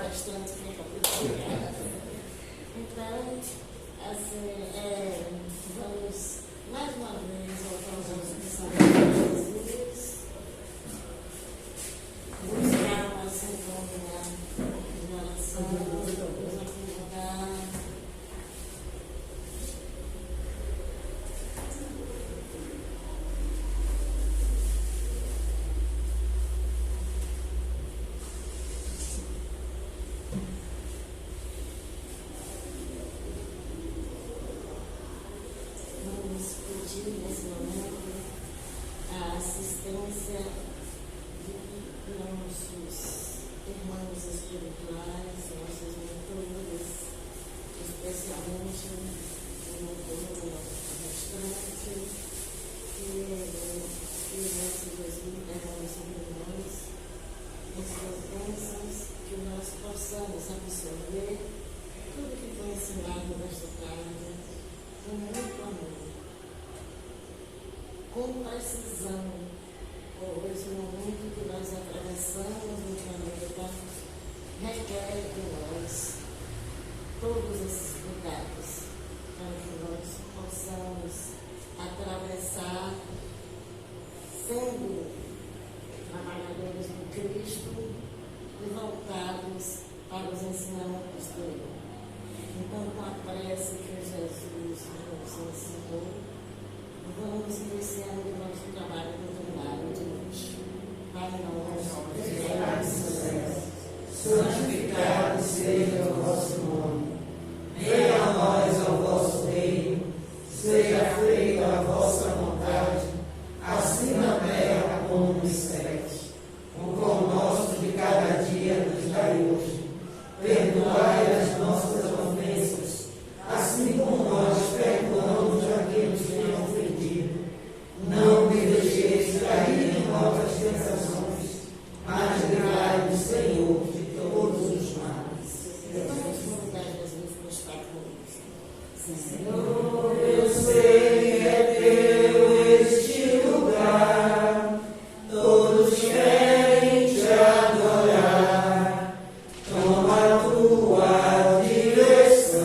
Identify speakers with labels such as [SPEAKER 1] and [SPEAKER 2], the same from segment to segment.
[SPEAKER 1] bastante tempo a Então, assim, vamos mais uma vez voltar aos nossos pensamentos, buscar uma sintonia de oração, nos acomodar. Nesse momento, a assistência de nossos irmãos espirituais, nossos mentores, especialmente o mentor restaurante, que nossos irmãos e irmãs, em suas bênçãos, que nós possamos absorver tudo que foi ensinado nesta tarde, com muito amor. Com precisão, pois o momento que nós atravessamos no planeta requer de nós todos esses cuidados, para que nós possamos atravessar sendo trabalhadores do Cristo e voltados para os ensinamentos dele. Então, com a prece que Jesus nos ensinou, vamos iniciando o nosso trabalho doutrinário de hoje. Pai nosso, que estás nos céus, santificado seja o vosso nome. Venha a nós o vosso reino, seja feita a vossa vontade, assim na terra como nos céus. O pão nosso de cada dia nos dai hoje. Perdoai as nossas ofensas, assim como nós perdoamos a quem nos tem ofendido. Não me deixeis cair em novas tentações, mas livrai-nos, Senhor, de todos os males. Vamos convidar Jesus para estar conosco. Senhor, eu sei que é teu este lugar, todos querem te adorar. Toma a tua direção.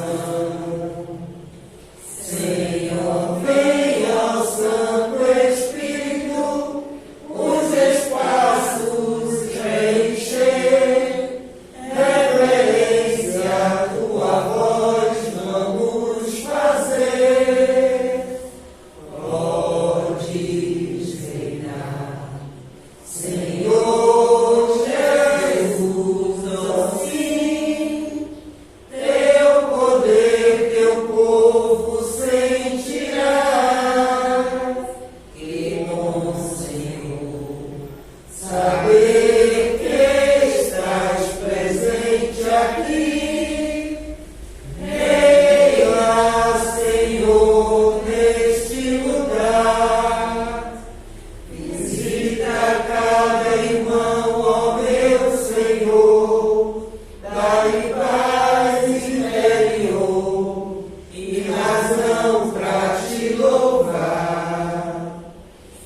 [SPEAKER 1] Senhor, venha ao Santo Espírito, os espaços preencher. Reverência à tua voz vamos fazer. Podes reinar, Senhor Jesus, assim. Teu poder, teu povo sentirá. Que bom, Senhor, saber que estás presente aqui. Reina, Senhor, neste lugar. Visita cada irmão, ó meu Senhor. Dá-lhe paz interior e razão pra te louvar.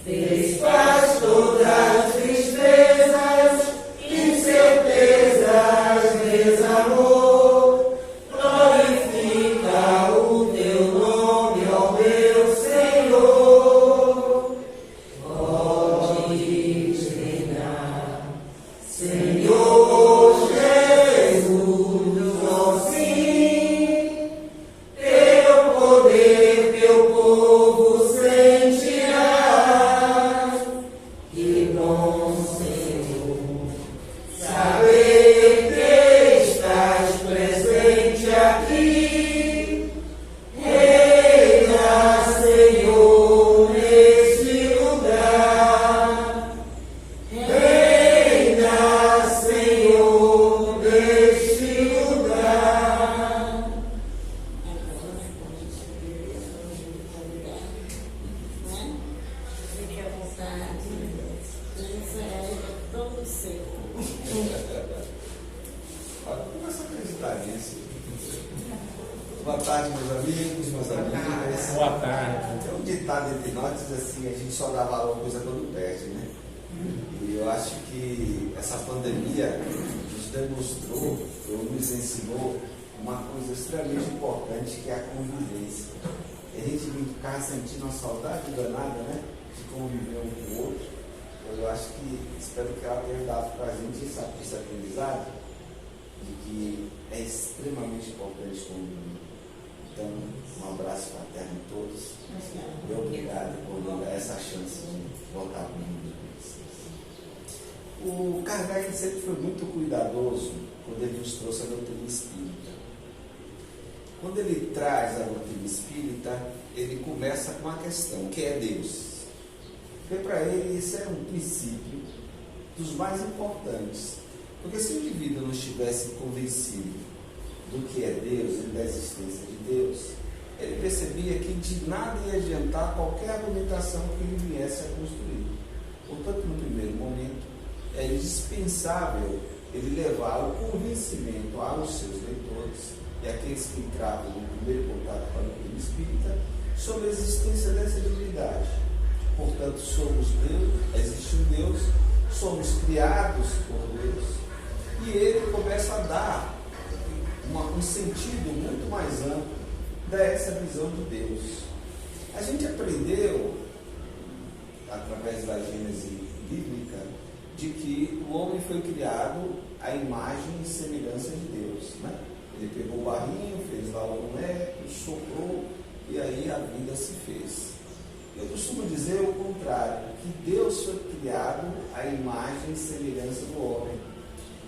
[SPEAKER 1] Desfaz todas as tristezas, incertezas, desamor. Glorifica o teu nome, ó meu Senhor. Podes reinar, Senhor Jesus, assim. Teu poder, teu povo sentirá. Que bom, Senhor, saber que estás presente aqui. Reina, Senhor, neste lugar. Reina, Senhor, neste lugar. Fique à vontade. Isso é todo seu.
[SPEAKER 2] Começa a acreditar nisso. Boa tarde, meus amigos, meus amigas.
[SPEAKER 3] Boa tarde.
[SPEAKER 2] Tem um ditado entre nós que diz assim: a gente só dá valor a coisa quando perde, né? E eu acho que essa pandemia nos demonstrou, ou nos ensinou, uma coisa extremamente importante, que é a convivência. A gente ficar sentindo uma saudade danada, né? De conviver um com o outro. Eu acho que, espero que ela tenha dado para a gente esse aprendizado, de que é extremamente importante conviver. Então, um abraço fraterno a todos. E obrigado por nos dar essa chance de voltar para o mundo de vocês. O Kardec sempre foi muito cuidadoso quando ele nos trouxe a doutrina espírita. Quando ele traz a doutrina espírita, ele começa com a questão, que é Deus. Porque para ele isso é um princípio dos mais importantes. Porque se o indivíduo não estivesse convencido do que é Deus e da existência de Deus, ele percebia que de nada ia adiantar qualquer argumentação que ele viesse a construir. Portanto, no primeiro momento, é indispensável ele levar o convencimento aos seus leitores e aqueles que entravam no primeiro contato com a doutrina espírita sobre a existência dessa divindade. Portanto, somos Deus, existe um Deus, somos criados por Deus, e ele começa a dar um sentido muito mais amplo dessa visão de Deus. A gente aprendeu, através da Gênese bíblica, de que o homem foi criado à imagem e semelhança de Deus, né? Ele pegou o barrinho, fez lá o boneco, soprou, e aí a vida se fez. Eu costumo dizer o contrário, que Deus foi criado à imagem e semelhança do homem.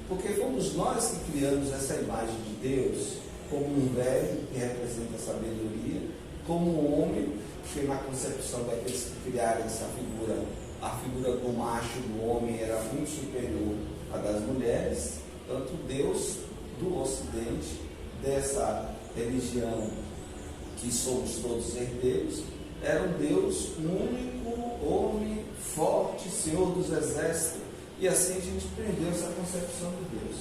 [SPEAKER 2] Porque fomos nós que criamos essa imagem de Deus como um velho que representa a sabedoria, como um homem, que na concepção daqueles que criaram essa figura, a figura do macho, do homem, era muito superior à das mulheres. Tanto Deus do Ocidente, dessa religião que somos todos herdeiros, era um Deus único, homem, forte, Senhor dos exércitos, e assim a gente prendeu essa concepção de Deus.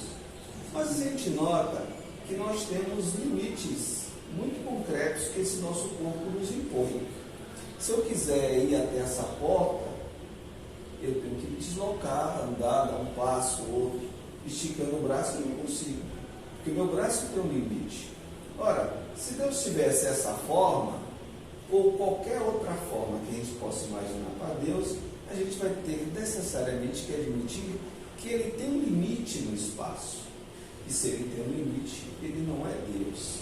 [SPEAKER 2] Mas a gente nota que nós temos limites muito concretos que esse nosso corpo nos impõe. Se eu quiser ir até essa porta, eu tenho que me deslocar, andar, dar um passo, outro, esticando o braço, eu não consigo, porque meu braço tem um limite. Ora, se Deus tivesse essa forma, ou qualquer outra forma que a gente possa imaginar para Deus, a gente vai ter necessariamente que admitir que ele tem um limite no espaço. E se ele tem um limite, ele não é Deus.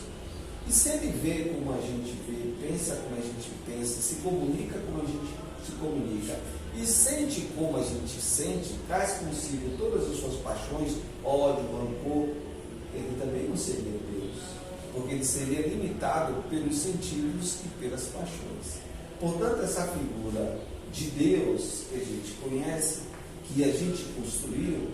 [SPEAKER 2] E se ele vê como a gente vê, pensa como a gente pensa, se comunica como a gente se comunica, e sente como a gente sente, traz consigo todas as suas paixões, ódio, rancor, ele também não seria Deus, porque ele seria limitado pelos sentidos e pelas paixões. Portanto, essa figura de Deus que a gente conhece, que a gente construiu,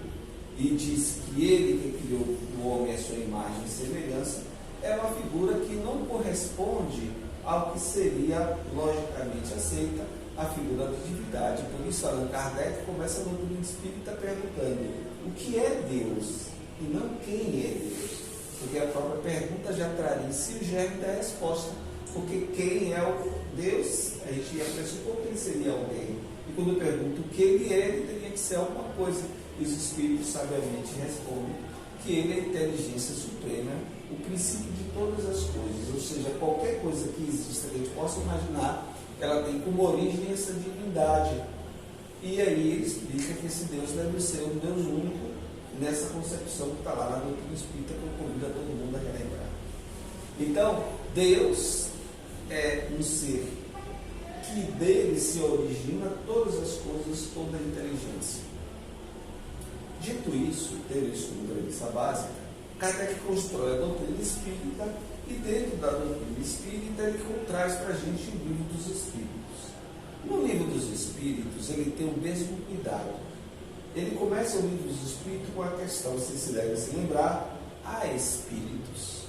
[SPEAKER 2] e diz que ele que criou o homem à sua imagem e semelhança, é uma figura que não corresponde ao que seria logicamente aceita a figura da divindade. Por isso, Allan Kardec começa a doutrina espírita perguntando o que é Deus e não quem é Deus, porque a própria pergunta já traria em si o germe da resposta, porque quem é o Deus, a gente ia pressupor que ele seria alguém, e quando eu pergunto o que ele teria que ser alguma coisa, e os espíritos sabiamente respondem que ele é a inteligência suprema, o princípio de todas as coisas, ou seja, qualquer coisa que exista que a gente possa imaginar, ela tem como origem essa divindade. E aí ele explica que esse Deus deve ser um Deus único, nessa concepção que está lá na doutrina espírita, que eu convido a todo mundo a relembrar. Então, Deus é um ser que dele se origina todas as coisas, toda a inteligência. Dito isso, tendo isso como premissa básica, Kardec constrói a doutrina espírita, e dentro da doutrina espírita ele traz para a gente o livro dos Espíritos. No livro dos Espíritos ele tem o mesmo cuidado. Ele começa o livro dos Espíritos com a questão, vocês se devem se lembrar, há espíritos.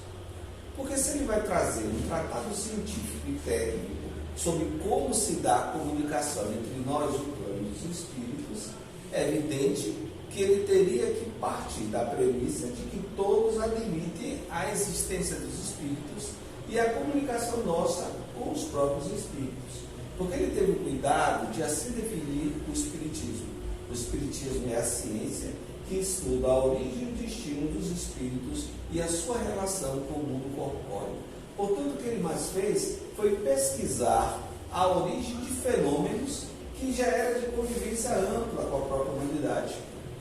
[SPEAKER 2] Porque se ele vai trazer um tratado científico e técnico sobre como se dá a comunicação entre nós, o plano dos espíritos, é evidente que ele teria que partir da premissa de que todos admitem a existência dos espíritos e a comunicação nossa com os próprios espíritos. Porque ele teve o cuidado de assim definir o espiritismo. O espiritismo é a ciência que estuda a origem e o destino dos espíritos e a sua relação com o mundo corpóreo. Portanto, o que ele mais fez foi pesquisar a origem de fenômenos que já era de convivência ampla com a própria humanidade.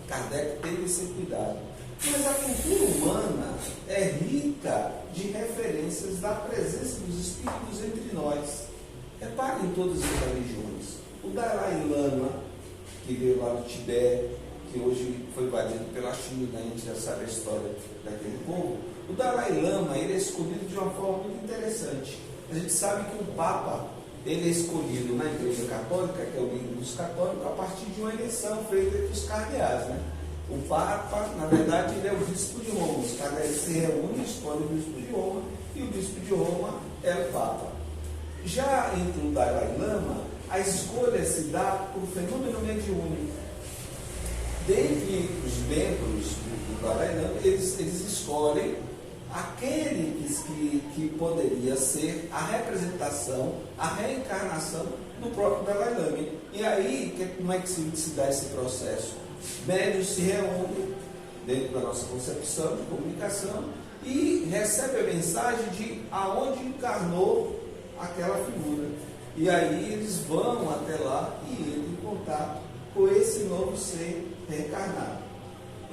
[SPEAKER 2] Kardec teve esse cuidado. Mas a cultura humana é rica de referências da presença dos espíritos entre nós. Reparem em todas as religiões. O Dalai Lama, que veio lá do Tibete, que hoje foi invadido pela China, a gente já sabe a história daquele povo. O Dalai Lama, ele é escolhido de uma forma muito interessante. A gente sabe que o Papa, ele é escolhido na Igreja Católica, que é o líder dos católicos, a partir de uma eleição feita entre os cardeais, né? O Papa, na verdade, ele é o bispo de Roma. Os cardeais se reúnem, escolhem o bispo de Roma, e o bispo de Roma é o Papa. Já entre o Dalai Lama, a escolha se dá por fenômeno mediúnico. Dentre os membros do Dalai Lama, eles escolhem aquele que poderia ser a representação, a reencarnação do próprio Dalai Lama. E aí, como é que se dá esse processo? Médios se reúnem dentro da nossa concepção de comunicação e recebem a mensagem de aonde encarnou aquela figura. E aí eles vão até lá e entram em contato com esse novo ser reencarnado.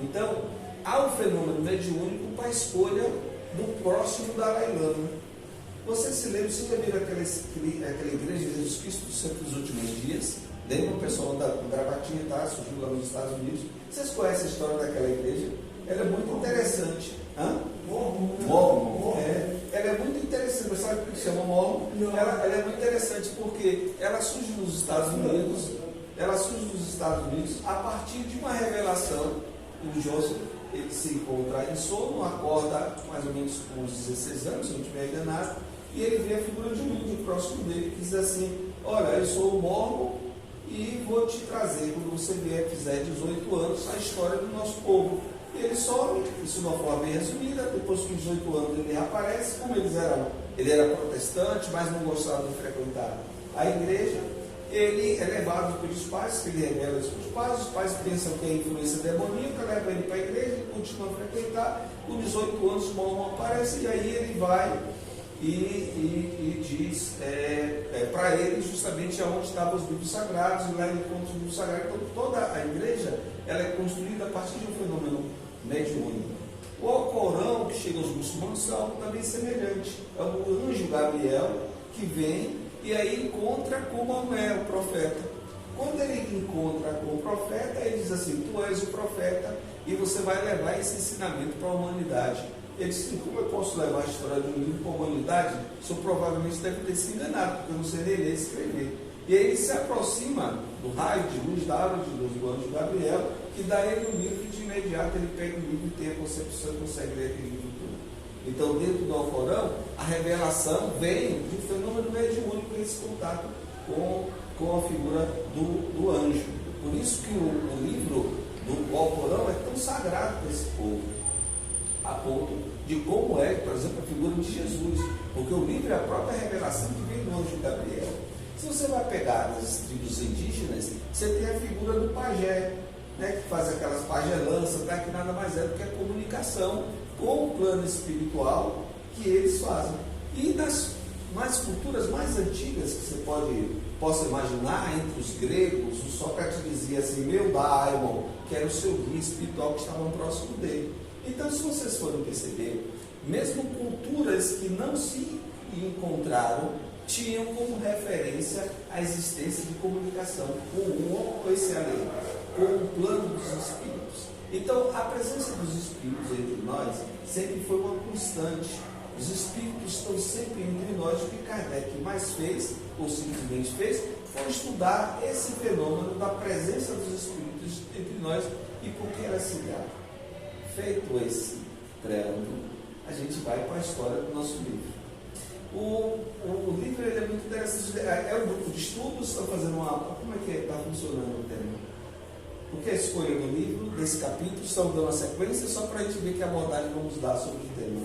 [SPEAKER 2] Então, há um fenômeno mediúnico para a escolha do próximo Dalai Lama. Você se lembra, você já viu aquela igreja de Jesus Cristo dos Santos dos Últimos Dias? Lembra o pessoal da gravatinha, tá? Surgiu lá nos Estados Unidos. Vocês conhecem a história daquela igreja? Ela é muito interessante. Mormon. Ela é muito interessante. Você sabe por que se chama Mormon? Ela é muito interessante porque ela surge nos Estados Unidos. A partir de uma revelação. O Joseph, ele se encontra em sono, acorda mais ou menos com uns 16 anos, se não estiver enganado, e ele vê a figura de um índio próximo dele que diz assim: olha, eu sou o Mormon e vou te trazer, quando você vier, fizer 18 anos, a história do nosso povo. E ele some, isso de uma forma bem resumida. Depois que 18 anos ele reaparece, como ele era protestante, mas não gostava de frequentar a igreja. Ele é levado pelos pais, que ele revela isso para os pais pensam que é influência demoníaca, leva ele para a igreja, ele continua a frequentar. Com 18 anos o Mormon aparece e aí ele vai e diz para ele justamente aonde estavam os livros sagrados, e lá ele encontra os livros sagrados. Então toda a igreja ela é construída a partir de um fenômeno mediúnico. O Alcorão que chega aos muçulmanos é algo também semelhante. É o anjo Gabriel que vem e aí encontra com Maomé, o profeta. Quando ele encontra com o profeta, ele diz assim: tu és o profeta e você vai levar esse ensinamento para a humanidade. Ele disse: como eu posso levar a história de um livro para a humanidade? O senhor provavelmente deve ter se enganado, porque eu não sei nem ler e escrever. E aí ele se aproxima do raio de luz, da árvore de luz do anjo Gabriel, que dá ele um livro e de imediato ele pega o livro e tem a concepção e consegue ler aquele livro todo. Então, dentro do Alcorão, a revelação vem de um fenômeno mediúnico, esse contato com a figura do anjo. Por isso que o livro do Alcorão é tão sagrado para esse povo, a ponto de como é, por exemplo, a figura de Jesus, porque o livro é a própria revelação que vem do anjo Gabriel. Se você vai pegar nas tribos indígenas, você tem a figura do pajé, né, que faz aquelas pagelanças, né, que nada mais é do que a comunicação com o plano espiritual que eles fazem. E nas culturas mais antigas que você possa imaginar, entre os gregos, o Sócrates dizia assim: meu daimon, que era o seu guia espiritual que estavam próximo dele. Então, se vocês forem perceber, mesmo culturas que não se encontraram, tinham como referência a existência de comunicação com um ou esse além, com o plano dos espíritos. Então, a presença dos espíritos entre nós sempre foi uma constante. Os espíritos estão sempre entre nós. O que Kardec mais fez, ou simplesmente fez, foi estudar esse fenômeno da presença dos espíritos entre nós e por que ela se dá. Feito esse preâmbulo, a gente vai para a história do nosso livro. O livro ele é muito interessante. É um grupo de estudos, estão fazendo uma. Como é que está funcionando o tema? Porque a escolha do livro, desse capítulo, estão dando a sequência só para a gente ver que abordagem vamos dar sobre o tema.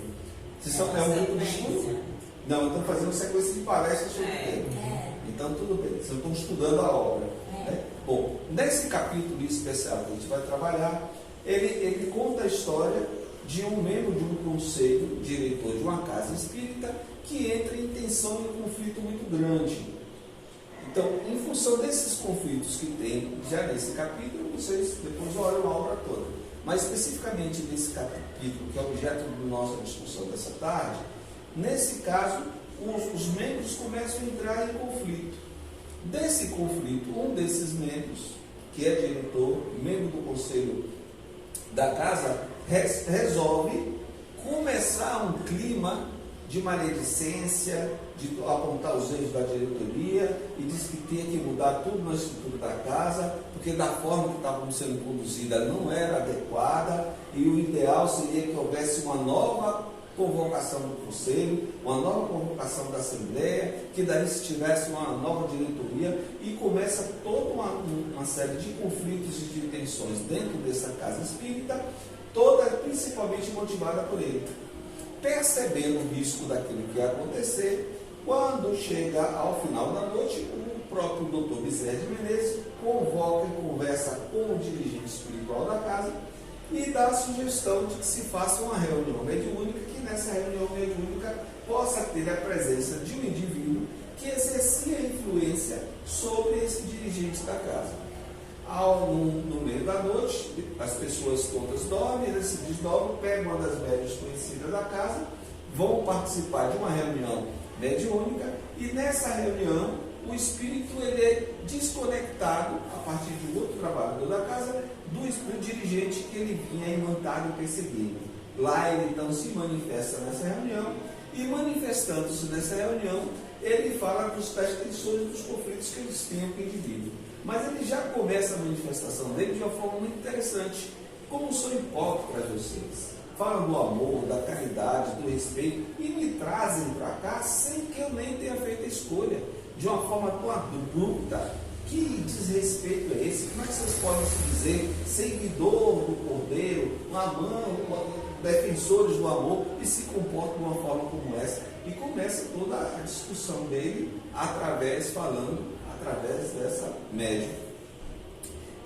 [SPEAKER 2] É um grupo de estudo? Não, estão fazendo uma sequência de palestras sobre o tema. Então tudo bem, vocês estão estudando a obra. Né? Bom, nesse capítulo especial que a gente vai trabalhar, ele conta a história de um membro de um conselho, diretor de uma casa espírita, que entra em tensão e um conflito muito grande. Então, em função desses conflitos que tem já nesse capítulo, vocês depois olham a obra toda. Mas especificamente nesse capítulo, que é objeto da nossa discussão dessa tarde, nesse caso, os membros começam a entrar em conflito. Desse conflito, um desses membros, que é diretor, membro do conselho da casa, resolve começar um clima de maledicência, de apontar os erros da diretoria e diz que tinha que mudar tudo na estrutura da casa, porque da forma que estava sendo conduzida não era adequada e o ideal seria que houvesse uma nova convocação do conselho, uma nova convocação da assembleia, que daí se tivesse uma nova diretoria e começa toda uma série de conflitos e de tensões dentro dessa casa espírita, toda principalmente motivada por ele. Percebendo o risco daquilo que ia acontecer, quando chega ao final da noite, o próprio Dr. Bezerra de Menezes convoca e conversa com o dirigente espiritual da casa e dá a sugestão de que se faça uma reunião mediúnica, que nessa reunião mediúnica possa ter a presença de um indivíduo que exercia influência sobre esse dirigente da casa. No meio da noite, as pessoas todas dormem, eles se desdobram, pegam uma das médias conhecidas da casa, vão participar de uma reunião mediúnica e nessa reunião o espírito ele é desconectado a partir de outro trabalhador da casa do dirigente que ele vinha imantado e perseguindo. Lá ele então se manifesta nessa reunião e manifestando-se nessa reunião ele fala das tensões dos conflitos que eles têm com o indivíduo. Mas ele já começa a manifestação dele de uma forma muito interessante. Como sou hipócrita vocês, falam do amor, da caridade, do respeito e me trazem para cá sem que eu nem tenha feito a escolha, de uma forma tão abrupta. Que desrespeito é esse? Como é que vocês podem se dizer seguidor do Cordeiro, defensores do amor e se comportam de uma forma como essa? E começa toda a discussão dele através dessa média.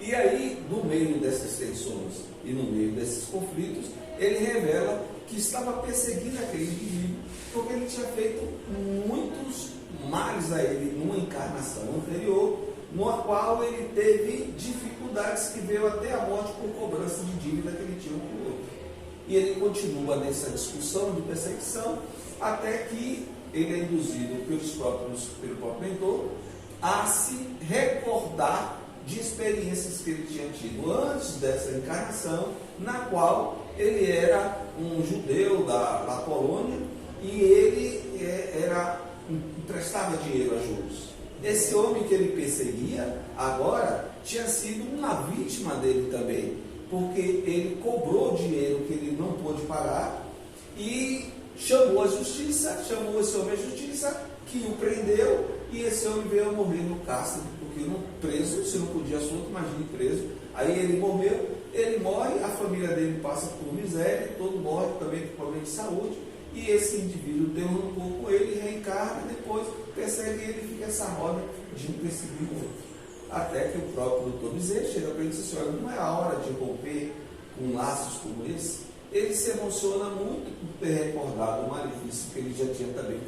[SPEAKER 2] E aí, no meio dessas tensões e no meio desses conflitos, ele revela que estava perseguindo aquele indivíduo porque ele tinha feito muitos males a ele numa encarnação anterior, no qual ele teve dificuldades que veio até a morte por cobrança de dívida que ele tinha um com o outro. E ele continua nessa discussão de perseguição até que ele é induzido pelo próprio mentor a se recordar de experiências que ele tinha tido antes dessa encarnação, na qual ele era um judeu da Polônia e ele emprestava dinheiro a juros. Esse homem que ele perseguia agora tinha sido uma vítima dele também, porque ele cobrou dinheiro que ele não pôde pagar e chamou esse homem à justiça, que o prendeu, e esse homem veio a morrer no cárcere, porque preso, se não podia solto, imagine preso. Aí ele morre, a família dele passa por miséria, todo morre também por problema de saúde, e esse indivíduo tem um rancor com ele, reencarna, e depois persegue ele e fica essa roda de um perseguir o outro. Até que o próprio Dr. Bezerra chega para ele e diz assim: olha, não é a hora de romper com laços como esse. Ele se emociona muito por ter recordado o malefício que ele já tinha também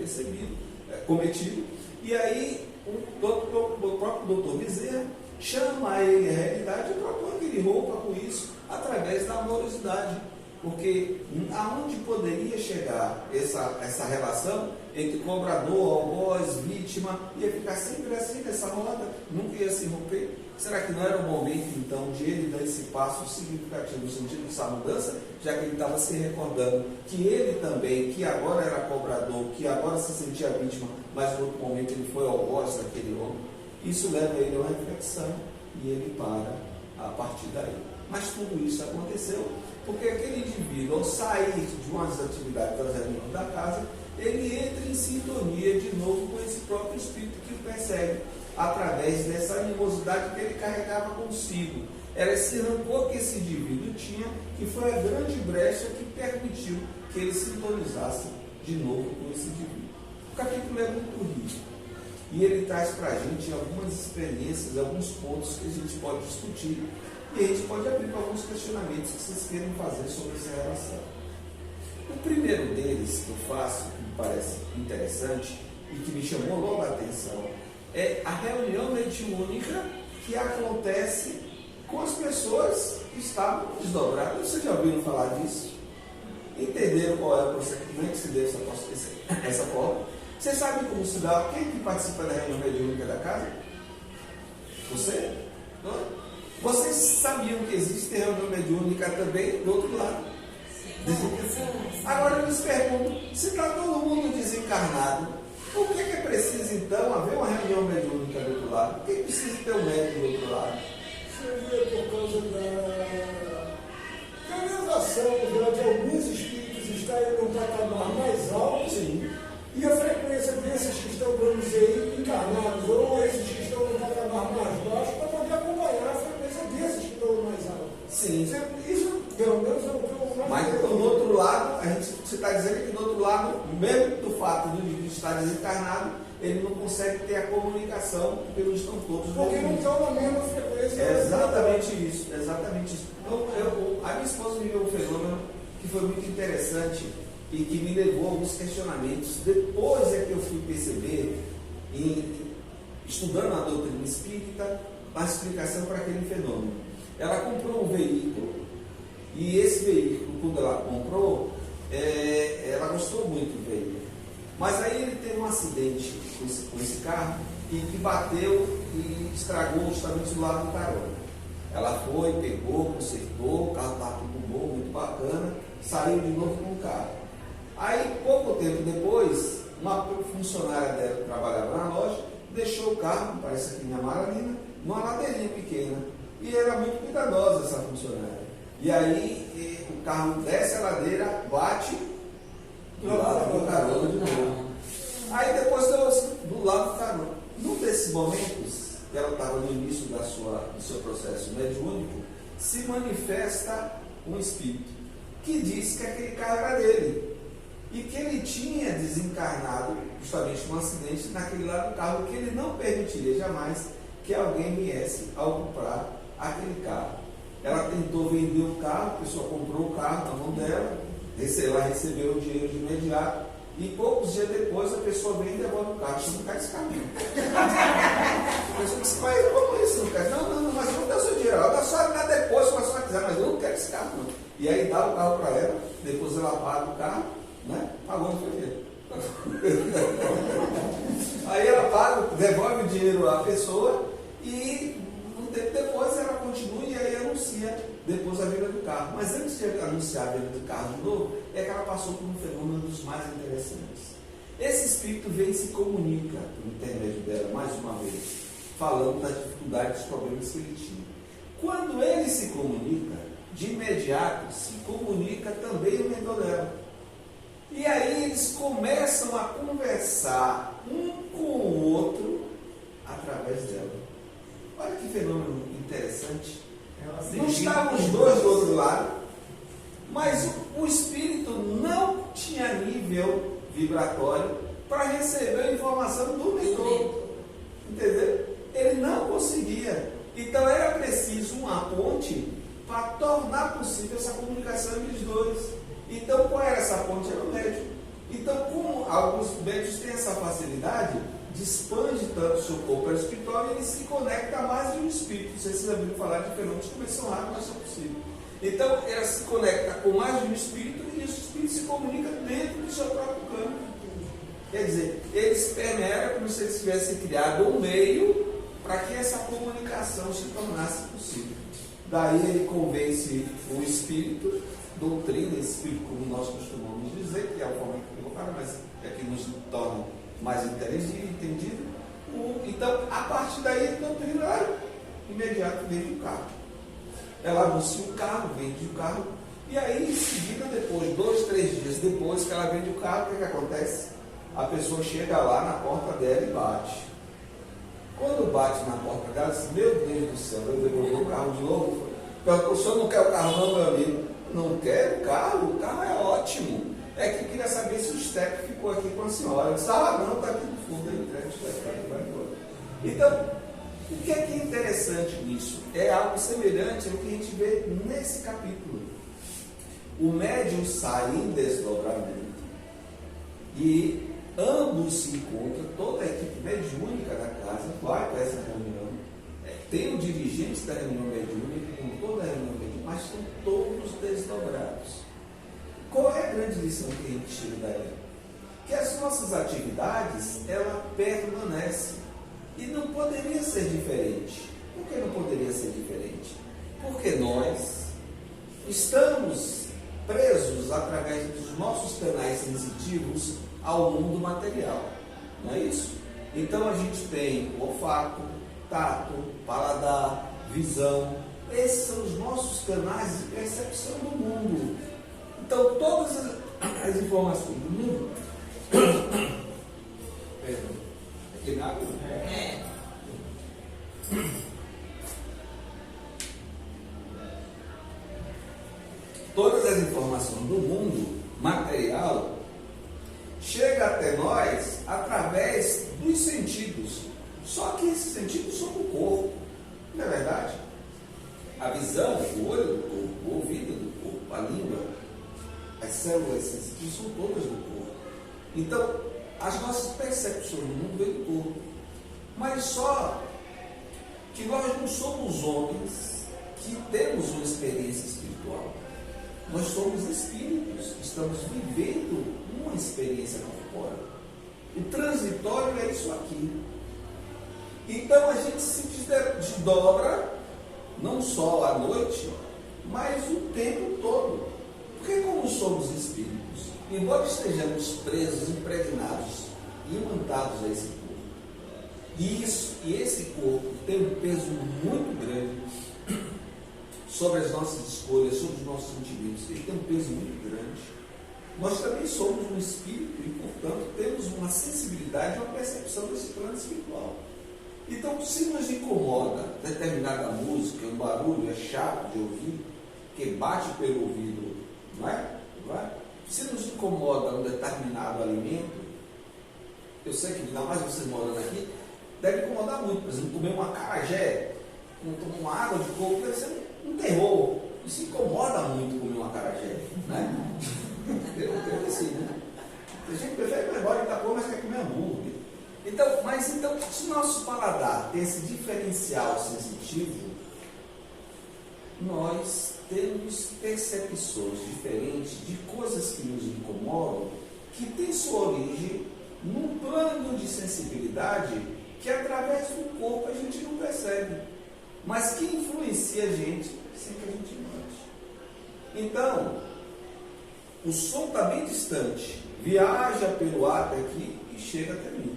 [SPEAKER 2] cometido. E aí o próprio Dr. Bezerra chama ele à realidade e propõe que ele rompa com isso através da amorosidade. Porque aonde poderia chegar essa relação entre cobrador, algoz, vítima, ia ficar sempre assim nessa roda, nunca ia se romper? Será que não era o momento então de ele dar esse passo significativo no sentido dessa mudança, já que ele estava se recordando que ele também, que agora era cobrador, que agora se sentia vítima, mas no outro momento ele foi algoz daquele homem? Isso leva ele a uma reflexão e ele para a partir daí. Mas tudo isso aconteceu porque aquele indivíduo, ao sair de umas atividades das reuniões da casa, ele entra em sintonia de novo com esse próprio espírito que o persegue, através dessa animosidade que ele carregava consigo. Era esse rancor que esse indivíduo tinha, que foi a grande brecha que permitiu que ele sintonizasse de novo com esse indivíduo. O capítulo é muito rico e ele traz para a gente algumas experiências, alguns pontos que a gente pode discutir. e a gente pode abrir para alguns questionamentos que vocês queiram fazer sobre essa relação. O primeiro deles que eu faço, que me parece interessante e que me chamou logo a atenção, é a reunião mediúnica que acontece com as pessoas que estavam desdobradas. Vocês já ouviram falar disso? Entenderam qual é o procedimento que se deu essa forma? Vocês sabem como se dá? Quem que participa da reunião mediúnica da casa? Você? Não? Vocês sabiam que existe reunião mediúnica também do outro lado? Agora eu lhes pergunto, se está todo mundo desencarnado, por que é preciso então haver uma reunião mediúnica do outro lado? Por que precisa ter um médium do outro lado?
[SPEAKER 3] Seria por causa da realização de alguns espíritos estarem num patamar mais alto.
[SPEAKER 2] Sim.
[SPEAKER 3] E a frequência desses que estão, vamos dizer, encarnados, ou esses que estão no patamar mais baixo, para poder acompanhar a frequência desses que estão no mais alto.
[SPEAKER 2] Sim.
[SPEAKER 3] Isso, pelo menos, é o que eu mais.
[SPEAKER 2] Mas do outro lado, você está dizendo que do outro lado, mesmo do fato de estar desencarnado, ele não consegue ter a comunicação, porque não estão todos.
[SPEAKER 3] Porque não estão na mesma frequência.
[SPEAKER 2] É exatamente isso, exatamente isso. Então, a minha esposa viveu um fenômeno que foi muito interessante e que me levou a alguns questionamentos. Depois é que eu fui perceber, estudando a doutrina espírita, a explicação para aquele fenômeno. Ela comprou um veículo, e esse veículo, quando ela comprou, ela gostou muito do veículo. Mas aí ele teve um acidente com esse carro e que bateu e estragou justamente o lado do carona. Ela foi, pegou, consertou, o carro estava tudo bom, muito bacana, saiu de novo com o carro. Aí, pouco tempo depois, uma funcionária dela que trabalhava na loja deixou o carro, parece aqui em Amaralina, numa ladeirinha pequena. E era muito cuidadosa essa funcionária. E aí o carro desce a ladeira, bate do lado do carona de novo. Aí depois do lado do carona. Num desses momentos, ela estava no início do seu processo mediúnico, se manifesta um espírito que diz que aquele carro era dele. E que ele tinha desencarnado justamente num acidente naquele lado do carro, que ele não permitiria jamais que alguém viesse a ocupar aquele carro. Ela tentou vender o carro, a pessoa comprou o carro na mão dela, ela recebeu o dinheiro de imediato, e poucos dias depois a pessoa vem e devolve o carro. Você não quer esse carro. A pessoa disse, mas como isso? Não quer? Não, mas não dá o seu dinheiro. Ela dá só depois, se a senhora quiser, mas eu não quero esse carro, não. E aí dá o carro para ela, depois ela paga o carro, né? Pagou, não foi feito. Aí ela paga, devolve o dinheiro à pessoa e um tempo depois ela continua e aí anuncia depois a venda do carro. Mas antes de anunciar a venda do carro de novo, é que ela passou por um fenômeno dos mais interessantes. Esse espírito vem e se comunica por intermédio dela, mais uma vez, falando da dificuldade dos problemas que ele tinha. Quando ele se comunica, de imediato se comunica também o mentor dela. E aí eles começam a conversar um com o outro através dela. Olha que fenômeno interessante. Não estavam os dois do outro lado, mas o espírito não tinha nível vibratório para receber a informação do mentor. Entendeu? Ele não conseguia. Então era preciso uma ponte para tornar possível essa comunicação entre os dois. Então, qual era essa ponte? Era o médium. Então, como alguns médios têm essa facilidade, expande tanto o seu corpo espiritual e ele se conecta a mais de um espírito. Não sei se vocês já ouviram falar de fenômenos que começam rápido, mas são possíveis. Então, ela se conecta com mais de um espírito e esse espírito se comunica dentro do seu próprio campo. Quer dizer, eles permeam como se eles tivessem criado um meio para que essa comunicação se tornasse possível. Daí ele convence o espírito, doutrina, espírito, como nós costumamos dizer, que é a forma que eu falo, mas é que nos torna mais entendido. Então, a partir daí, a doutrina imediato vende o carro. Ela anuncia o carro, vende o carro, e aí em seguida, depois, 2, 3 dias depois que ela vende o carro, o que acontece? A pessoa chega lá na porta dela e bate. Quando bate na porta dela, diz, meu Deus do céu, eu devolvi o carro de novo. O senhor não quer o carro não, meu amigo? Não quer o carro é ótimo. É que eu queria saber se o Step ficou aqui com a senhora. Eu disse, não, está aqui no fundo, ele entrega o Step, vai embora. Então, O que é interessante nisso? É algo semelhante ao que a gente vê nesse capítulo. O médium sai em desdobramento e ambos se encontram, toda a equipe mediúnica da casa vai para essa reunião. Tem o dirigente da reunião mediúnica, com toda a reunião mediúnica, mas são todos desdobrados. Qual é a grande lição que a gente tira daí? Que as nossas atividades, ela permanece. E não poderia ser diferente. Por que não poderia ser diferente? Porque nós estamos presos através dos nossos canais sensitivos ao mundo material. Não é isso? Então a gente tem o olfato, tato, paladar, visão. Esses são os nossos canais de percepção do mundo. Então todas as informações do mundo. Perdão. Aqui na água? Todas as informações do mundo material chegam até nós através dos sentidos. Só que esses sentidos são do corpo, não é verdade? A visão, o olho do corpo, o ouvido do corpo, a língua, as células sensitivas são todas do corpo. Então, as nossas percepções do mundo vêm do corpo. Mas só que nós não somos homens que temos uma experiência espiritual. Nós somos espíritos, estamos vivendo uma experiência corpórea. O transitório é isso aqui. Então a gente se desdobra, não só à noite, mas o tempo todo. Porque como somos espíritos, embora estejamos presos, impregnados e imantados a esse corpo, e esse corpo tem um peso muito grande sobre as nossas escolhas, sobre os nossos sentimentos, ele tem um peso muito grande. Nós também somos um espírito e, portanto, temos uma sensibilidade, uma percepção desse plano espiritual. Então, se nos incomoda determinada música, um barulho é chato de ouvir, que bate pelo ouvido, não é? Não é? Se nos incomoda um determinado alimento, eu sei que ainda mais você morando aqui, deve incomodar muito. Por exemplo, comer uma acarajé, tomar uma água de coco, deve ser um terror. Isso incomoda muito comer uma acarajé, né? Eu creio que sim, né? A gente prefere ir embora e Itapô, mas quer comer hambúrguer. Então, se o nosso paladar tem esse diferencial sensitivo, nós temos percepções diferentes de coisas que nos incomodam, que tem sua origem num plano de sensibilidade que através do corpo a gente não percebe, mas que influencia a gente sem que a gente note. Então, o som está bem distante, viaja pelo ar até aqui e chega até mim.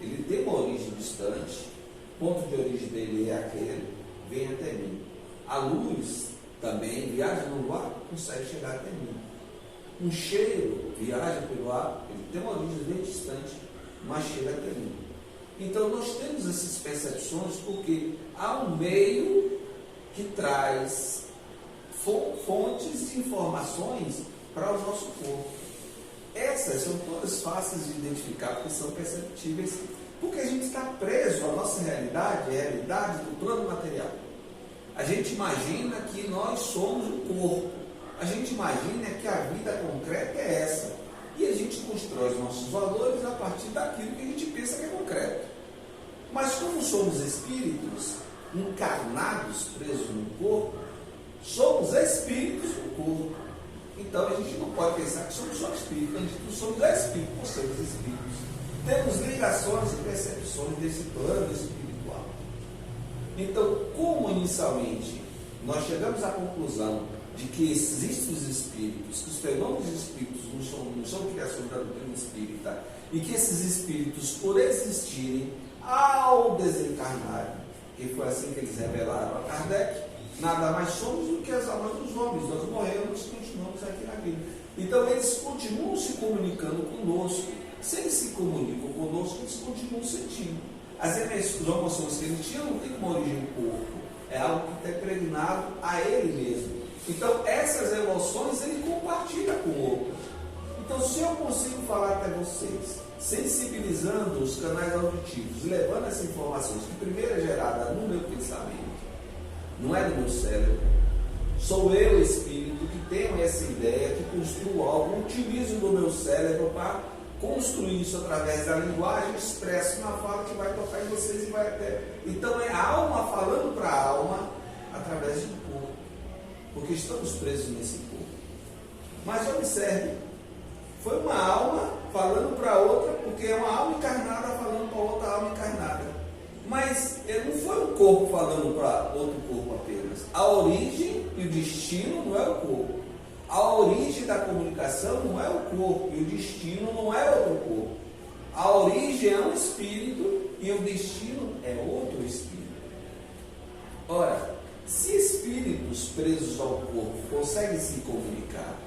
[SPEAKER 2] Ele tem uma origem distante, o ponto de origem dele é aquele, vem até mim. A luz também viaja no ar, consegue chegar até mim. Um cheiro viaja pelo ar, ele tem uma origem bem distante, mas chega até mim. Então nós temos essas percepções porque há um meio que traz fontes de informações para o nosso corpo. Essas são todas fáceis de identificar porque são perceptíveis, porque a gente está preso à nossa realidade, a realidade do plano material. A gente imagina que nós somos o corpo, a gente imagina que a vida concreta é essa, e a gente constrói os nossos valores a partir daquilo que a gente pensa que é concreto. Mas como somos espíritos encarnados, presos no corpo, somos espíritos no corpo. Então a gente não pode pensar que somos só espíritos, a gente não somos espíritos, nós somos espíritos. Temos ligações e percepções desse plano espiritual. Então, como inicialmente nós chegamos à conclusão de que existem os espíritos, que os fenômenos espíritos não são criações da doutrina espírita, e que esses espíritos, por existirem, ao desencarnarem, que foi assim que eles revelaram a Kardec, nada mais somos do que as almas dos homens. Nós morremos e continuamos aqui na vida. Então eles continuam se comunicando conosco. Se eles se comunicam conosco, eles continuam sentindo. As emoções que eles tinham não tem como origem no corpo. É algo que está impregnado a ele mesmo. Então essas emoções ele compartilha com o outro. Então se eu consigo falar até vocês sensibilizando os canais auditivos, levando essas informações que primeiro é gerada no meu pensamento, não é no meu cérebro. Sou eu, espírito, que tenho essa ideia, que construo algo, utilizo do meu cérebro para construir isso através da linguagem, expresso na fala que vai tocar em vocês e vai até. Então é a alma falando para a alma através do corpo, porque estamos presos nesse corpo. Mas observe, foi uma alma falando para outra, porque é uma alma encarnada falando para outra alma encarnada. Mas não foi um corpo falando para outro corpo apenas. A origem e o destino não é o corpo. A origem da comunicação não é o corpo e o destino não é outro corpo. A origem é um espírito e o destino é outro espírito. Ora, se espíritos presos ao corpo conseguem se comunicar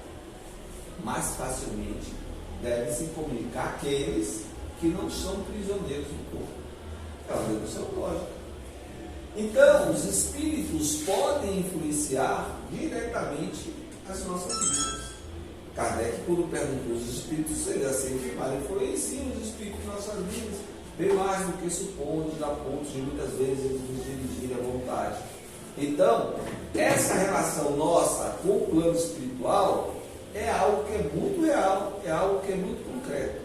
[SPEAKER 2] mais facilmente, devem se comunicar aqueles que não são prisioneiros do corpo. É uma dedução lógica. Então, os espíritos podem influenciar diretamente as nossas vidas. Kardec, quando perguntou os espíritos, seria assim afirmar, influenciam os espíritos em nossas vidas, bem mais do que supomos, a ponto de muitas vezes eles nos dirigirem à vontade. Então, essa relação nossa com o plano espiritual é algo que é muito real, é algo que é muito concreto.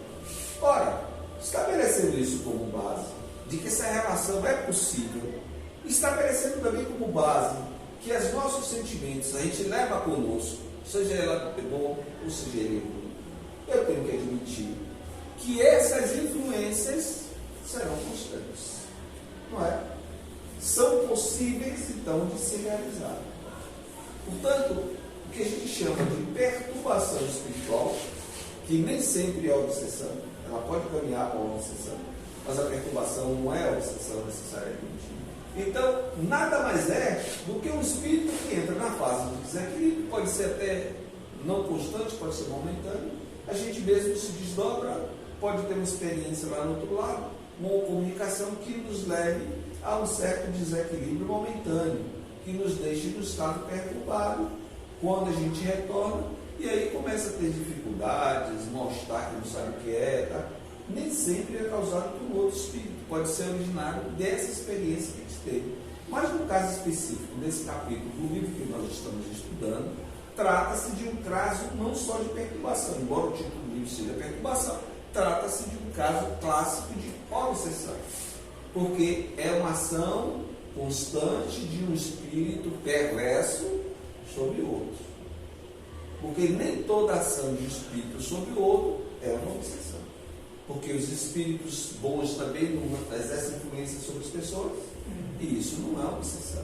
[SPEAKER 2] Ora, estabelecendo isso como base, de que essa relação é possível, estabelecendo também como base que os nossos sentimentos a gente leva conosco, seja ela bom ou seja ele ruim, eu tenho que admitir que essas influências serão constantes, não é? São possíveis então de se realizar. Portanto, o que a gente chama de perturbação espiritual, que nem sempre é obsessão, ela pode caminhar para uma obsessão, mas a perturbação não é obsessão necessariamente. Então, nada mais é do que um espírito que entra na fase do desequilíbrio, pode ser até não constante, pode ser momentâneo, a gente mesmo se desdobra, pode ter uma experiência lá no outro lado, uma comunicação que nos leve a um certo desequilíbrio momentâneo, que nos deixe no estado perturbado, quando a gente retorna, e aí começa a ter dificuldades, mostrar que não sabe o que é, tá? Nem sempre é causado por um outro espírito, pode ser originário dessa experiência que a gente teve. Mas no caso específico, nesse capítulo do livro que nós estamos estudando, trata-se de um caso não só de perturbação, embora o título do livro seja perturbação, trata-se de um caso clássico de obsessão, porque é uma ação constante de um espírito perverso sobre o outro. Porque nem toda ação de um espírito sobre o outro é uma obsessão. Porque os espíritos bons também não exercem influência sobre as pessoas, e isso não é uma obsessão.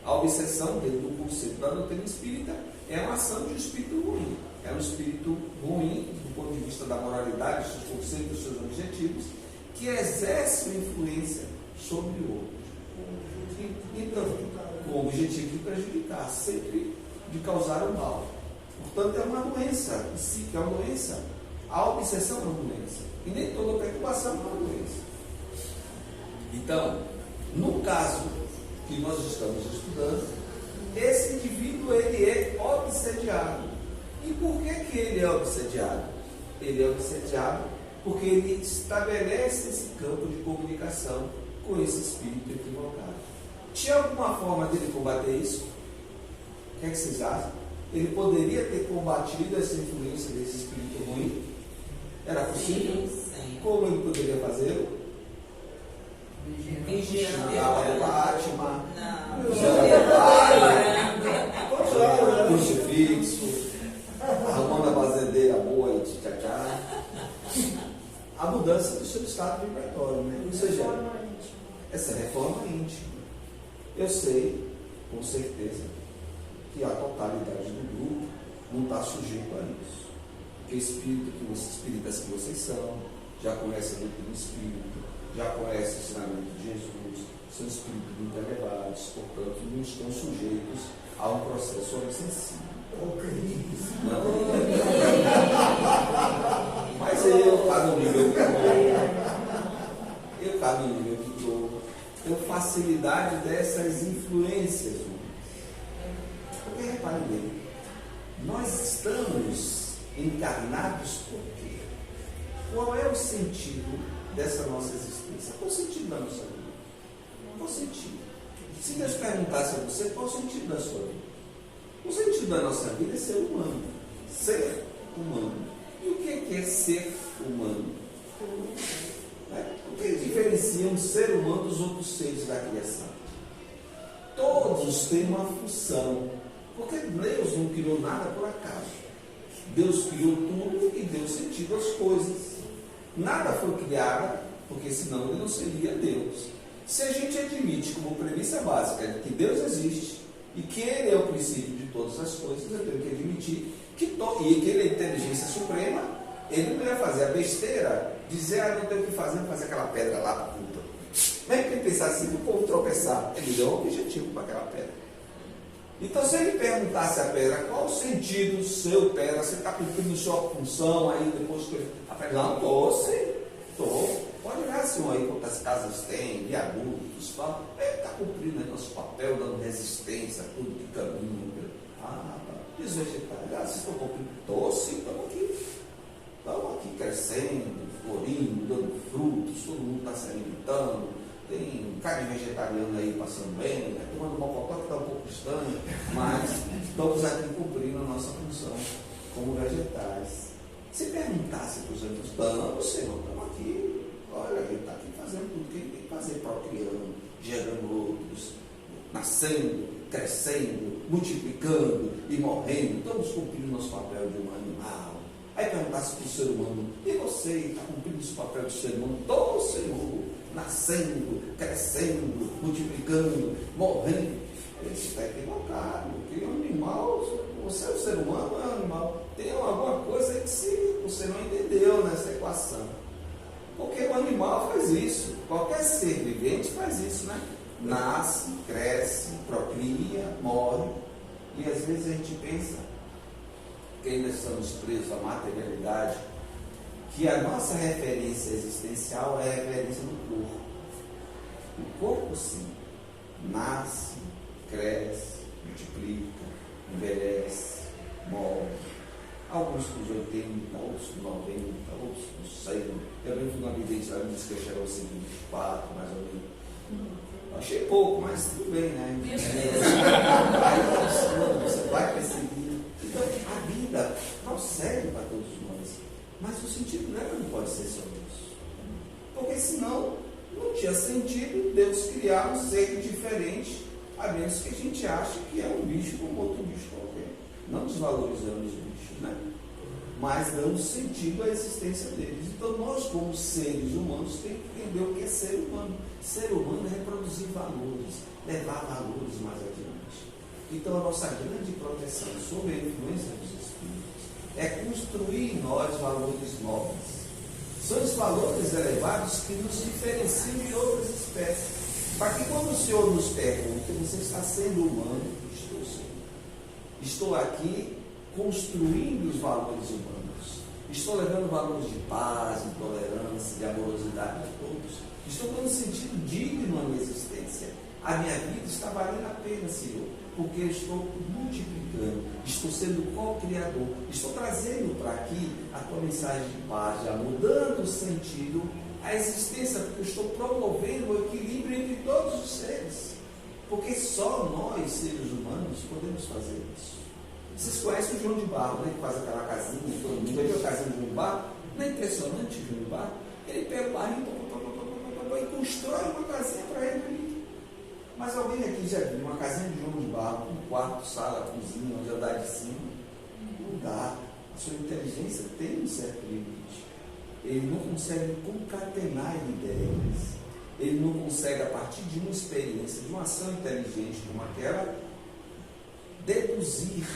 [SPEAKER 2] A obsessão, dentro do conceito da doutrina espírita, é uma ação de um espírito ruim. É um espírito ruim, do ponto de vista da moralidade, dos seus conceitos, dos seus objetivos, que exerce uma influência sobre o outro. Então, com o objetivo de prejudicar, sempre de causar o mal. Portanto, é uma doença, psíquica, é uma doença. A obsessão é uma doença. E nem toda perturbação é uma doença. Então, no caso que nós estamos estudando, esse indivíduo ele é obsediado. E por que ele é obsediado? Ele é obsediado porque ele estabelece esse campo de comunicação com esse espírito equivocado. Tinha alguma forma dele combater isso? O que é que vocês acham? Ele poderia ter combatido essa influência desse espírito ruim? Era possível?
[SPEAKER 4] Sim.
[SPEAKER 2] Como ele poderia fazê-lo?
[SPEAKER 4] Vigiando.
[SPEAKER 2] Fátima,
[SPEAKER 4] Não.
[SPEAKER 2] crucifixo, arrumando a bazedeira boa e tchá-tchá. A mudança do seu estado vibratório, né? Ou seja, essa reforma íntima. Eu sei, com certeza, que a totalidade do grupo não está sujeito a isso. Porque espíritas que vocês são, já conhecem a doutrina espírita, já conhecem o ensinamento de Jesus, são espíritos muito elevados, portanto, não estão sujeitos a um processo obsessivo. Mas eu cago no nível que estou. Tenho facilidade dessas influências. Porque reparem bem, nós estamos encarnados por quê? Qual é o sentido dessa nossa existência? Qual o sentido da nossa vida? Qual o sentido? Se Deus perguntasse a você, qual o sentido da sua vida? O sentido da nossa vida é ser humano. Ser humano. E o que é ser humano? O que diferencia um ser humano dos outros seres da criação? Todos têm uma função. Porque Deus não criou nada por acaso. Deus criou tudo e deu sentido às coisas. Nada foi criado, porque senão ele não seria Deus. Se a gente admite como premissa básica que Deus existe e que Ele é o princípio de todas as coisas, eu tenho que admitir que Ele é a inteligência suprema, Ele não ia fazer a besteira, dizer, não tenho o que fazer, vou fazer aquela pedra lá para puta. Nem que ele pensasse assim, o povo tropeçar, ele deu um objetivo para aquela pedra. Então, se ele perguntasse à pedra, qual o sentido do seu pedra? Você está cumprindo sua função aí depois que a pedra, não, estou. Pode olhar assim aí quantas casas tem, viadutos, tal. Ele está cumprindo aí nosso papel, dando resistência a tudo que caminha. E os vegetais? Vocês estão cumprindo? Estou sim, estamos aqui crescendo, florindo, dando frutos, todo mundo está se alimentando. Tem carne vegetariana aí passando bem, tomando mocotó que está um pouco distante, mas estamos aqui cumprindo a nossa função como vegetais. Se perguntasse para os outros, estamos, Senhor, estamos aqui, olha, ele está aqui fazendo tudo que ele tem que fazer, procriando, gerando outros, nascendo, crescendo, multiplicando e morrendo, estamos cumprindo nosso papel de um animal. Aí perguntasse para o ser humano, e você está cumprindo esse papel de ser humano? Estou, Senhor. Nascendo, crescendo, multiplicando, morrendo. Ele está equivocado, porque um animal, você é um ser humano, é um animal. Tem alguma coisa que você não entendeu nessa equação. Porque o animal faz isso, qualquer ser vivente faz isso, né? Nasce, cresce, procria, morre. E às vezes a gente pensa que ainda estamos presos à materialidade, que a nossa referência existencial é a referência do corpo. O corpo, sim, nasce, cresce, multiplica, envelhece, morre. Alguns com os 80, outros com 90, outros com 100. Eu lembro que uma vidente ela me disse que eu chegava aos 24, mais ou menos. Achei pouco, mas tudo bem, né? Aí você vai perseguir. Então, a vida prossegue para todos nós. Mas o sentido dela não pode ser só isso. Porque senão não tinha sentido Deus criar um ser diferente, a menos que a gente ache que é um bicho como outro bicho qualquer. Não desvalorizando os bichos, né? Mas dando sentido à existência deles. Então nós, como seres humanos, temos que entender o que é ser humano. Ser humano é reproduzir valores, levar valores mais adiante. Então a nossa grande proteção sob a influência dos espíritos é construir em nós valores nobres. São os valores elevados que nos diferenciam de outras espécies. Para que quando o Senhor nos pergunte, você está sendo humano? Estou sendo. Estou aqui construindo os valores humanos. Estou levando valores de paz, de tolerância, de amorosidade a todos. Estou dando sentido digno à minha existência. A minha vida está valendo a pena, Senhor, porque eu estou multiplicando, estou sendo co-criador, estou trazendo para aqui a tua mensagem de paz, de amor, dando sentido à existência, porque eu estou promovendo o equilíbrio entre todos os seres, porque só nós, seres humanos, podemos fazer isso. Vocês conhecem o João de Barro, né, que faz aquela casinha, todo mundo vai ver a casinha do João de Barro? Não é impressionante o João de Barro? Ele pega o barrinho e constrói uma casinha para ele ali. Mas alguém aqui já viu uma casinha de João de Barro, um quarto, sala, cozinha, onde andar de cima? Não dá. A sua inteligência tem um certo limite. Ele não consegue concatenar ideias. Ele não consegue, a partir de uma experiência, de uma ação inteligente como aquela, deduzir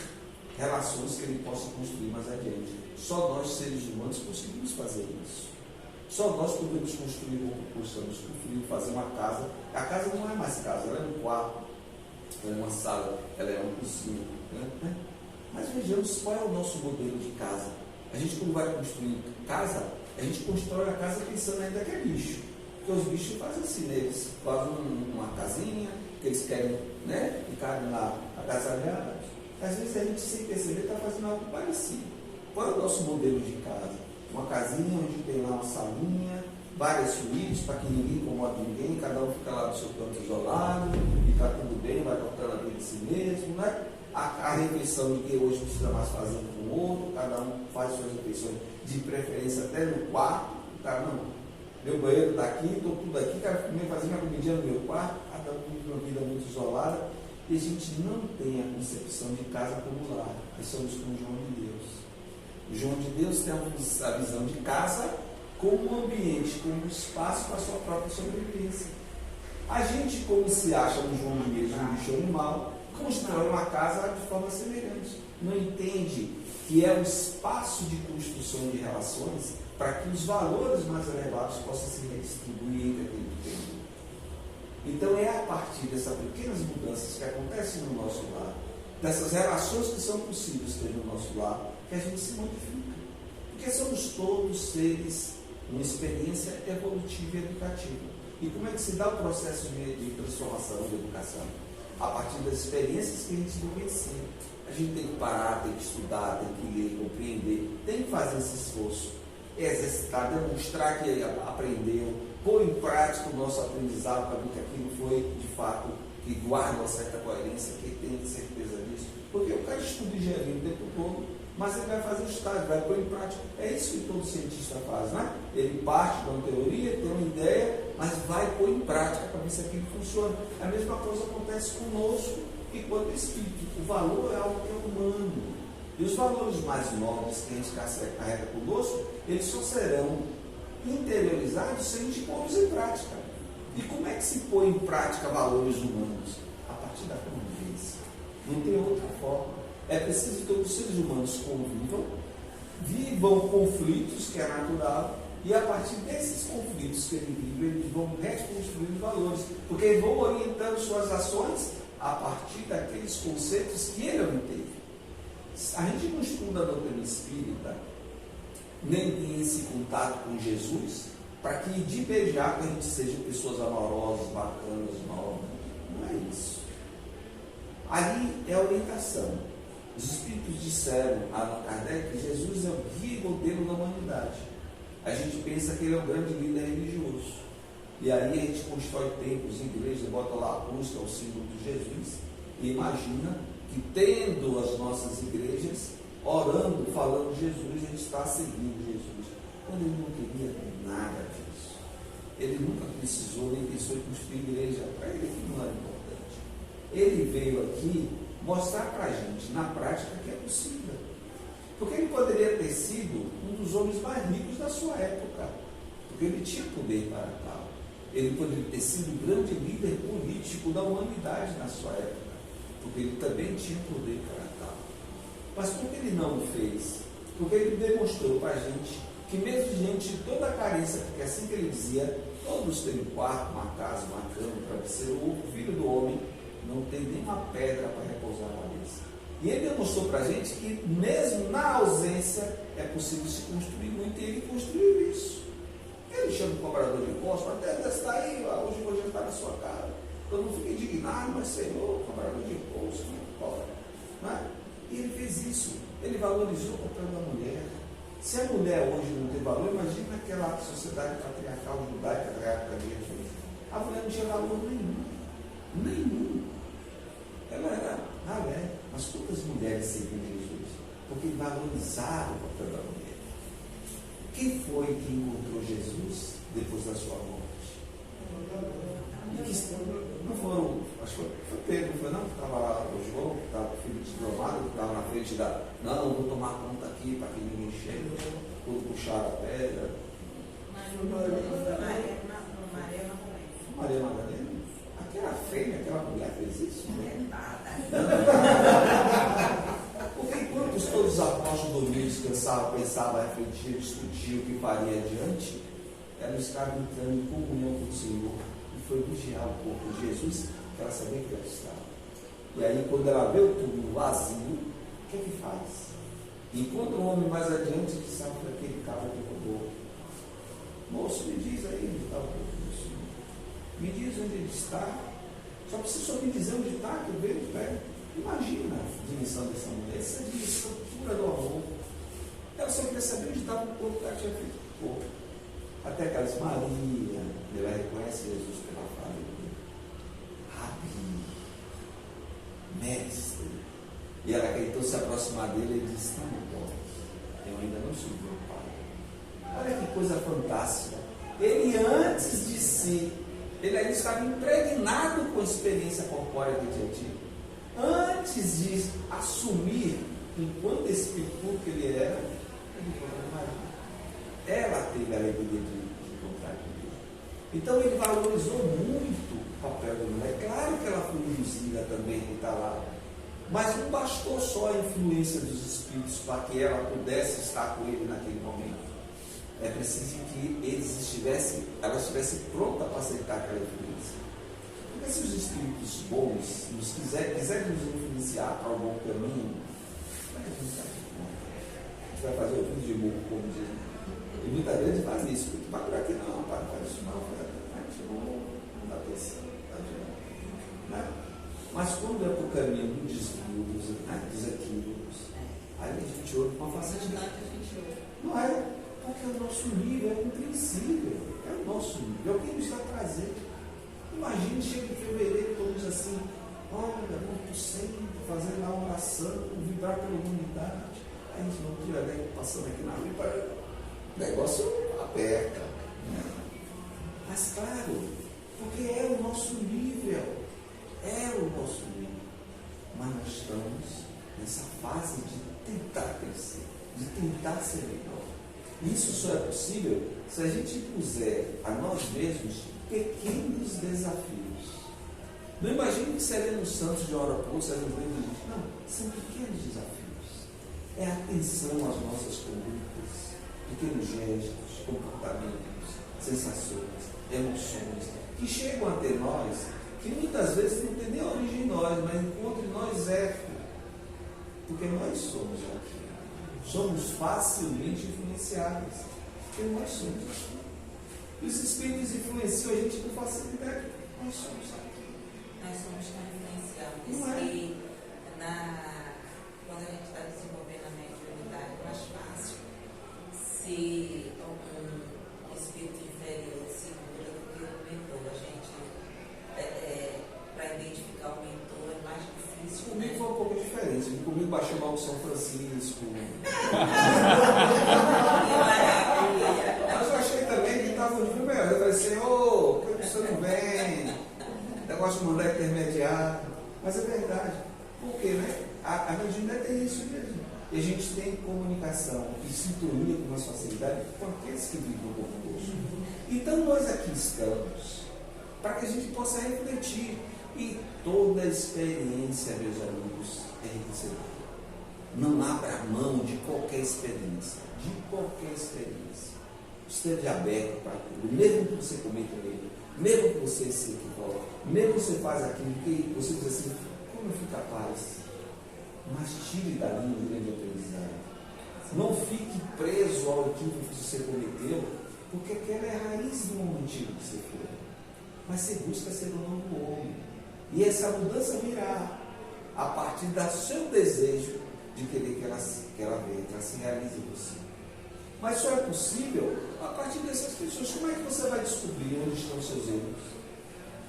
[SPEAKER 2] relações que ele possa construir mais adiante. Só nós, seres humanos, conseguimos fazer isso. Só nós podemos construir um curso, fazer uma casa. A casa não é mais casa, ela é um quarto, ela é uma sala, ela é uma cozinha. Né? Mas vejamos qual é o nosso modelo de casa. A gente, quando vai construir casa, a gente constrói a casa pensando ainda que é bicho. Porque os bichos fazem assim, né? Eles fazem uma casinha, que eles querem, né, ficar lá agasalhados. Às vezes a gente, sem perceber, está fazendo algo parecido. Qual é o nosso modelo de casa? uma casinha onde tem lá uma salinha, várias suítes para que ninguém incomode ninguém, cada um fica lá do seu canto isolado, e está tudo bem, vai tocando a vida de si mesmo, né? A refeição ninguém hoje não precisa mais fazer um com o outro, cada um faz suas refeições de preferência até no quarto, o cara não, meu banheiro está aqui, estou tudo aqui, quero fazer minha comidinha no meu quarto, cada um vive uma vida muito isolada, e a gente não tem a concepção de casa como lar, nós somos como João de Deus. O João de Deus tem a visão de casa como um ambiente, como um espaço para a sua própria sobrevivência. A gente, como se acha no João de Deus um bicho animal, constrói uma casa de forma semelhante. Não entende que é um espaço de construção de relações para que os valores mais elevados possam se redistribuir entre aquele que tem. Então é a partir dessas pequenas mudanças que acontecem no nosso lar, dessas relações que são possíveis ter no nosso lar, que a gente se modifica. Porque somos todos seres, uma experiência evolutiva e educativa. E como é que se dá o processo de transformação, de educação? A partir das experiências que a gente vivencia. A gente tem que parar, tem que estudar, tem que ler, compreender, tem que fazer esse esforço, exercitar, demonstrar que aprendeu, pôr em prática o nosso aprendizado para ver que aquilo foi, de fato, que guarda uma certa coerência, que tem certeza disso. Porque o cara estuda engenharia o tempo todo, mas ele vai fazer o estágio, vai pôr em prática. É isso que todo cientista faz, né? Ele parte de uma teoria, tem uma ideia, mas vai pôr em prática para ver se aquilo funciona. A mesma coisa acontece conosco enquanto espírito. O valor é algo que é humano. E os valores mais nobres que a gente carrega conosco, eles só serão interiorizados se a gente pôr-los em prática. E como é que se põe em prática valores humanos? A partir da convivência. Não tem outra forma. É preciso que todos os seres humanos convivam, vivam conflitos, que é natural, e a partir desses conflitos que eles vivem, eles vão reconstruir os valores, porque eles vão orientando suas ações a partir daqueles conceitos que ele obteve. A gente não estuda a doutrina espírita, nem tem esse contato com Jesus, para que de imediato a gente seja pessoas amorosas, bacanas, nobres. Não é isso. Ali é a orientação. Os espíritos disseram a Allan Kardec que Jesus é o guia e modelo da humanidade. A gente pensa que ele é um grande líder religioso. E aí a gente constrói templos, igrejas, bota lá a cruz, que é o símbolo de Jesus, e imagina que tendo as nossas igrejas, orando, falando de Jesus, a gente está seguindo Jesus. Quando ele não queria nada disso. Ele nunca precisou, nem pensou em construir igreja. Para ele que não era importante. Ele veio aqui mostrar para a gente, na prática, que é possível. Porque ele poderia ter sido um dos homens mais ricos da sua época, porque ele tinha poder para tal. Ele poderia ter sido um grande líder político da humanidade na sua época, porque ele também tinha poder para tal. Mas por que ele não o fez? Porque ele demonstrou para a gente que mesmo diante de toda a carência, porque assim que ele dizia, todos têm um quarto, uma casa, uma cama, um travesseiro, o filho do homem não tem nenhuma pedra para repousar a cabeça. E ele demonstrou para a gente que mesmo na ausência é possível se construir muito, e ele construiu isso. Ele chama o cobrador de impostos, até está aí, hoje vou jantar na sua casa. Eu não fico indignado, mas Senhor, cobrador de impostos, não é? E ele fez isso, ele valorizou o papel da mulher. Se a mulher hoje não tem valor, imagina aquela sociedade patriarcal judaica da época dele. A mulher não tinha valor nenhum. Ela era ralé, mas quantas mulheres seguiam Jesus? Porque valorizaram o papel da mulher. Quem foi que encontrou Jesus depois da sua morte? Não foram, acho que foi Pedro, não foi não? Que estava lá, o João, que estava filho de Diomado, que estava na frente da. Não, vou tomar conta aqui para que ninguém chegue, vou puxar a pedra. Maria Madalena? Aquela feia, aquela mulher fez isso? Porque enquanto todos os apóstolos dormiam, descansavam, pensavam, refletiam, discutiam o que faria adiante, ela estava entrando em comunhão com o Senhor e foi vigiar o corpo de Jesus, que ela sabia que ela estava. E aí, quando ela vê o túmulo vazio, o que faz? Encontra um homem mais adiante que sabe que aquele cara que roubou. Moço, me diz aí onde está o corpo do Senhor. Me diz onde ele está. Só precisa só me dizer onde está, que eu vejo, velho. Imagina a dimensão dessa mulher, essa é a estrutura do amor. Ela só queria saber onde estava o corpo que ela tinha feito o corpo. Até que ela disse, Maria, ela reconhece Jesus pela fala dele. Rabi, mestre. E ela tentou se aproximar dele e disse, não pode, eu ainda não subi ao Pai. Olha que coisa fantástica. Ele antes de si, ele ainda estava impregnado com a experiência corpórea que tinha tido. Antes de assumir, enquanto espírito puro que ele era, ele foi para Maria. Ela teve a alegria de encontrar com Deus. Então ele valorizou muito o papel da mulher. Claro que ela foi induzida também que está lá. Mas não bastou só a influência dos espíritos para que ela pudesse estar com ele naquele momento. É preciso que ela estivesse pronta para aceitar aquela influência. Porque se os espíritos bons quiserem nos influenciar para o bom caminho, a gente vai fazer o vídeo de burro, como diz. E muitas vezes faz isso. Tu vai por aqui não, para, faz isso não, não dá atenção. Né? Mas quando é para o caminho do desvio, dos equívocos, aí a gente ouve com uma facilidade. Não é? Porque o nosso nível é compreensível. É o nosso nível, é o que ele está trazendo. Imagine, chega em fevereiro, todos assim, olha, vamos sempre fazendo a oração, vibrar pela humanidade. Aí a gente não tiver passando aqui na rua, o negócio aperta. Né? Mas claro, porque é o nosso nível. É o nosso nível. Mas nós estamos nessa fase de tentar crescer, de tentar ser melhor. Isso só é possível se a gente impuser a nós mesmos pequenos desafios. Não imagine que seremos santos de hora a pouco, seremos grandes. Não, são pequenos desafios. É atenção às nossas condutas, pequenos gestos, comportamentos, sensações, emoções, que chegam até nós, que muitas vezes não tem nem origem em nós, mas encontram em nós eco. Porque nós somos aqui. Somos facilmente influenciáveis. Porque nós somos. E os espíritos influenciam a gente com facilidade. Nós somos aqui.
[SPEAKER 5] Nós somos tão influenciáveis
[SPEAKER 2] Não é?
[SPEAKER 5] que quando a gente está desenvolvendo a mediunidade é mais fácil se algum espírito inferior segura do que o mentor. A gente, para identificar o mentor é mais difícil.
[SPEAKER 2] Comigo foi um pouco diferente. Comigo baixou mal o São Francisco. Mas eu achei também que estava no nível melhor. Eu falei, Senhor, por que você não vem? Negócio de mandar intermediário. Mas é verdade. Por quê, né? A mediunidade é isso mesmo. E a gente tem comunicação e sintonia com mais facilidade com aqueles que vivem conosco. Então nós aqui estamos para que a gente possa refletir. E toda experiência, meus amigos, é enriquecedora. Não abra mão de qualquer experiência. De qualquer experiência. Esteja aberto para tudo. Mesmo que você cometa um erro, mesmo que você se equivoque, mesmo que você faça aquilo que você diz assim, como eu fui capaz? Mas tire dali um grande aprendizado. Não fique preso ao equívoco que você cometeu, porque aquela é a raiz do momentinho que você foi. Mas você busca ser um novo homem. E essa mudança virá a partir do seu desejo de querer que ela venha, que ela se realize em você. Mas só é possível a partir dessas pessoas. Como é que você vai descobrir onde estão os seus erros?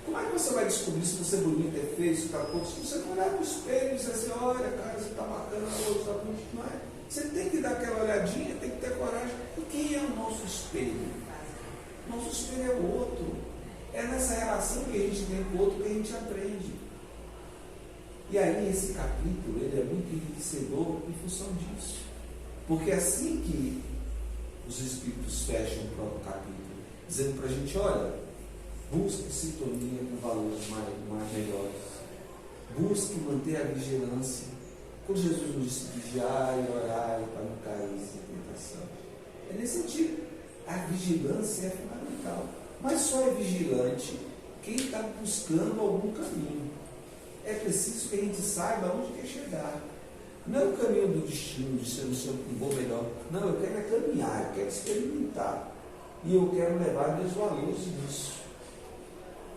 [SPEAKER 2] Como é que você vai descobrir se você é bonito, é feio, se está pouco? Se você não olhar no espelho e dizer assim, olha, cara, você está bacana, hoje está bonito, não é? Você tem que dar aquela olhadinha, tem que ter coragem. E quem é o nosso espelho? Nosso espelho é o outro. É nessa relação que a gente tem com o outro que a gente aprende. E aí esse capítulo ele é muito enriquecedor em função disso. Porque assim que os Espíritos fecham o próprio capítulo, dizendo para a gente, olha, busque sintonia com valores mais melhores. Busque manter a vigilância. Quando Jesus nos disse vigiai e orai para não cair em tentação. É nesse sentido. A vigilância é fundamental. Mas só é vigilante quem está buscando algum caminho. É preciso que a gente saiba onde quer chegar. Não é o caminho do destino, de ser um bom melhor. Não, eu quero caminhar, eu quero experimentar. E eu quero levar meus valores nisso.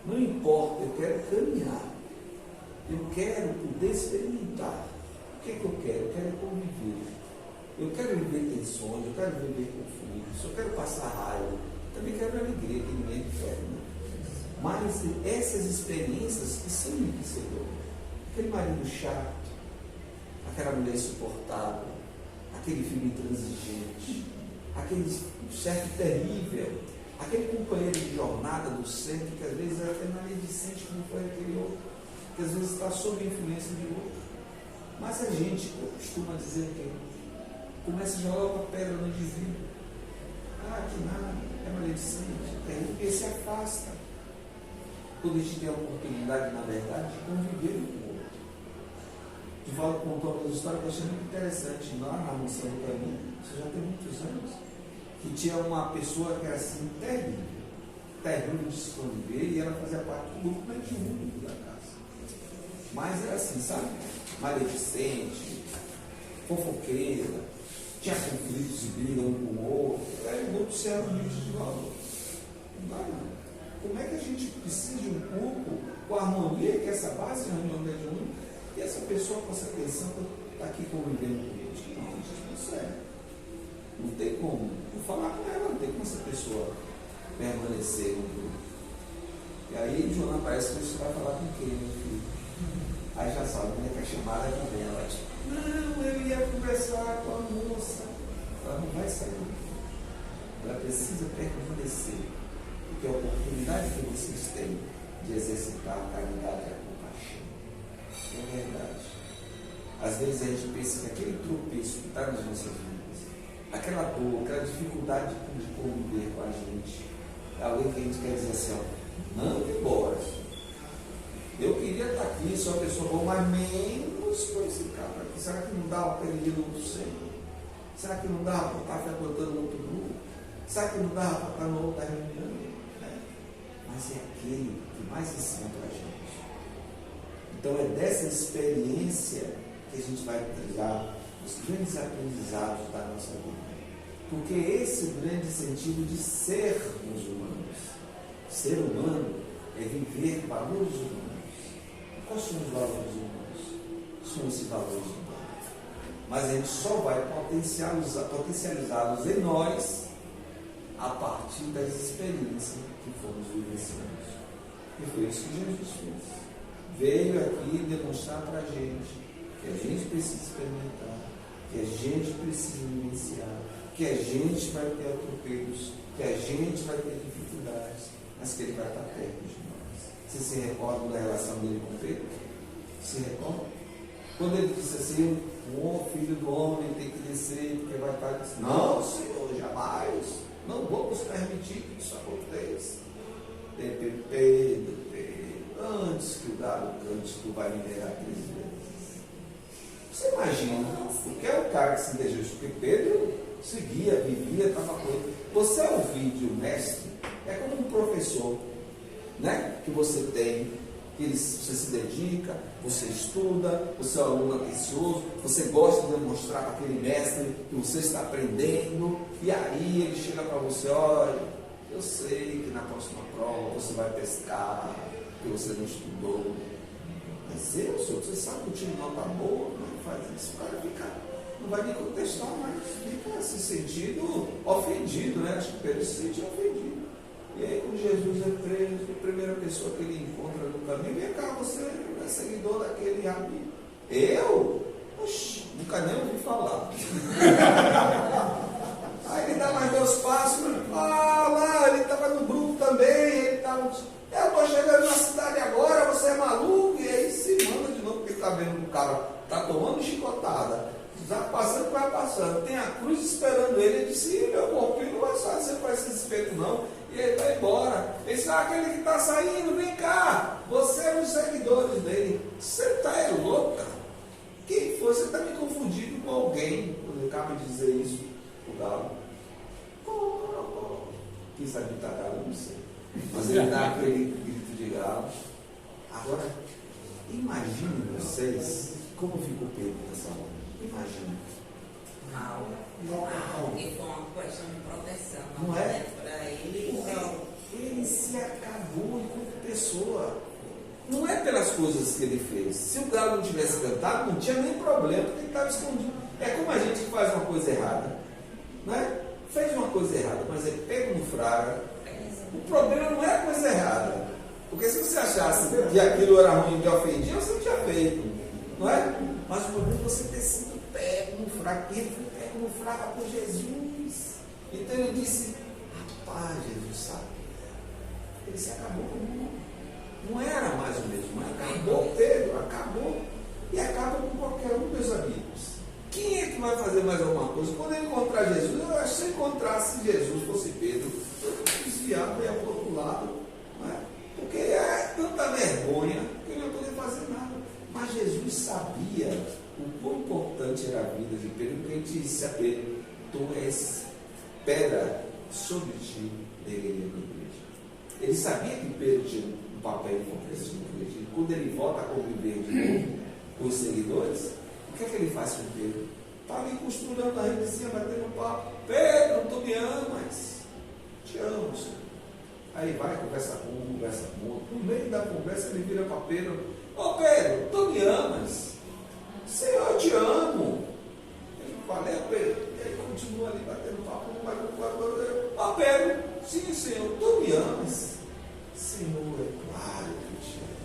[SPEAKER 2] Não importa, eu quero caminhar. Eu quero poder experimentar. O que é que eu quero? Eu quero conviver. Eu quero viver tensões, eu quero viver conflitos, eu quero passar raiva, também quero alegria, que ninguém quer, né? Mas essas experiências que são enriquecedoras, aquele marido chato, aquela mulher insuportável, aquele filho intransigente, aquele chefe terrível, aquele companheiro de jornada do centro que às vezes é até maledicente como foi aquele outro, que às vezes está sob a influência de outro. Mas a gente costuma dizer que começa a jogar uma pedra no indivíduo. Ah, que nada, é maledicente, é terrível, e se afasta. Quando a gente tem a oportunidade, na verdade, de conviver com o outro. Divaldo contou uma história que eu achei muito interessante lá na Mansão do Caminho, isso já tem muitos anos, que tinha uma pessoa que era assim, terrível de se conviver, e ela fazia parte do grupo mediúnico da casa. Mas era assim, sabe? Maledicente, fofoqueira, tinha conflitos e briga um com o outro, era um grupo sem limite de valor. Não dá não. Como é que a gente precisa de um grupo com a harmonia, que é essa base de reunião mediúnica, e essa pessoa com essa atenção está aqui convivendo com eles? Não, isso não serve. Não tem como. Vou falar com ela, não tem como essa pessoa permanecer no grupo. E aí, Joana, parece que você vai falar com quem, meu filho? Aí já sabe, né, que a chamada que vem, ela diz, não, eu ia conversar com a moça. Ela não vai sair. Ela precisa permanecer. Porque a oportunidade que vocês têm de exercitar a caridade e a compaixão é verdade. Às vezes a gente pensa que aquele tropeço que está nas nossas vidas, aquela dor, aquela dificuldade de conviver com a gente, é alguém que a gente quer dizer assim, ó, manda embora. Eu queria estar aqui, sou uma pessoa boa, mas menos com esse cara aqui. Será que não dá para ele ir no centro? Será que não dá para estar frequentando outro grupo? Será que não dá para estar numa outra reunião? Mas é aquele que mais ensina para a gente. Então é dessa experiência que a gente vai tirar os grandes aprendizados da nossa vida. Porque esse é o grande sentido de sermos humanos. Ser humano é viver valores humanos. Quais são os valores humanos? São esses valores humanos. Mas a gente só vai potencializá-los em nós a partir das experiências que fomos vivenciando. E foi isso que Jesus fez. Veio aqui demonstrar para a gente que a gente precisa experimentar, que a gente precisa vivenciar, que a gente vai ter atropelos, que a gente vai ter dificuldades, mas que Ele vai estar perto de nós. Você se recorda da relação dele com Pedro? Se recorda? Quando ele disse assim, o filho do homem tem que descer, porque vai estar assim, não, Senhor, jamais, não vamos permitir que isso aconteça. Pedro, antes que o galo cante, tu vai me negar 3 vezes. Você imagina, porque é o cara que se deixou, porque Pedro seguia, vivia, estava com ele. Você é o vídeo mestre, é como um professor, né? Que você tem, que você se dedica, você estuda, você é um aluno atencioso, você gosta de demonstrar para aquele mestre que você está aprendendo, e aí ele chega para você, olha, eu sei que na próxima prova você vai pescar, que você não estudou, mas senhor, você sabe que o time não está boa, não faz isso, o cara fica, não vai nem contestar mais, fica se sentindo ofendido, né? Acho que Pedro se sentiu ofendido. E aí, quando Jesus é preso, a primeira pessoa que ele encontra no caminho, vem cá, você é seguidor daquele amigo. Eu? Oxi, nunca nem ouvi falar. Aí ele dá mais 2 passos, lá, ele estava no grupo também, ele estava. Eu estou chegando na cidade agora, você é maluco? E aí se manda de novo, porque está vendo que o cara está tomando chicotada, está passando, vai passando, tem a cruz esperando ele. Ele disse, meu corpinho não vai fazer para esse respeito não. E ele vai embora. Ele disse, aquele que está saindo, vem cá, você é um dos seguidores dele. Você está louca? Quem foi? Você está me confundindo com alguém. Quando ele acaba de dizer isso, o galo. Quem sabe de galo, não sei. Mas ele dá aquele grito de galo. Agora, imagine vocês como ficou Pedro nessa hora. Imagine.
[SPEAKER 5] Mal. E foi uma questão de proteção.
[SPEAKER 2] Não é?
[SPEAKER 5] Para ele,
[SPEAKER 2] ele se acabou enquanto pessoa. Não é pelas coisas que ele fez. Se o galo não tivesse cantado, não tinha nem problema, porque ele estava escondido. É como a gente que faz uma coisa errada, né? Fez uma coisa errada, mas é pego no fraga. O problema não é a coisa errada. Porque se você achasse que aquilo era ruim e te ofendia, você não tinha feito. Não é? Mas o problema é você ter sido pego no fraga. E ele foi pego no fraga por Jesus. Então ele disse, rapaz, Jesus sabe. Ele se acabou com o mundo. Não era mais o mesmo. Acabou, Pedro, acabou. E acaba com qualquer um, meus amigos. Quem é que vai fazer mais alguma coisa? Quando eu encontrar Jesus, eu acho que se eu encontrasse Jesus, fosse Pedro, eu desviava e ia para o outro lado. Não é? Porque é tanta vergonha que eu não ia poder fazer nada. Mas Jesus sabia o quão importante era a vida de Pedro, porque ele disse a Pedro, tu és pedra sobre ti, deveria na igreja. Ele sabia que Pedro tinha um papel importante na igreja. Quando ele volta a conviver de novo com os seguidores, o que é que ele faz com Pedro? Está ali costurando a redezinha, batendo papo. Pedro, tu me amas? Te amo, Senhor. Aí vai, conversa com um, conversa com outro. No meio da conversa ele vira para Pedro. Ô Pedro, tu me amas? Senhor, eu te amo. Ele fala, Pedro. E aí continua ali batendo papo. Ó Pedro, sim Senhor, tu me amas? Senhor, é claro que eu te amo.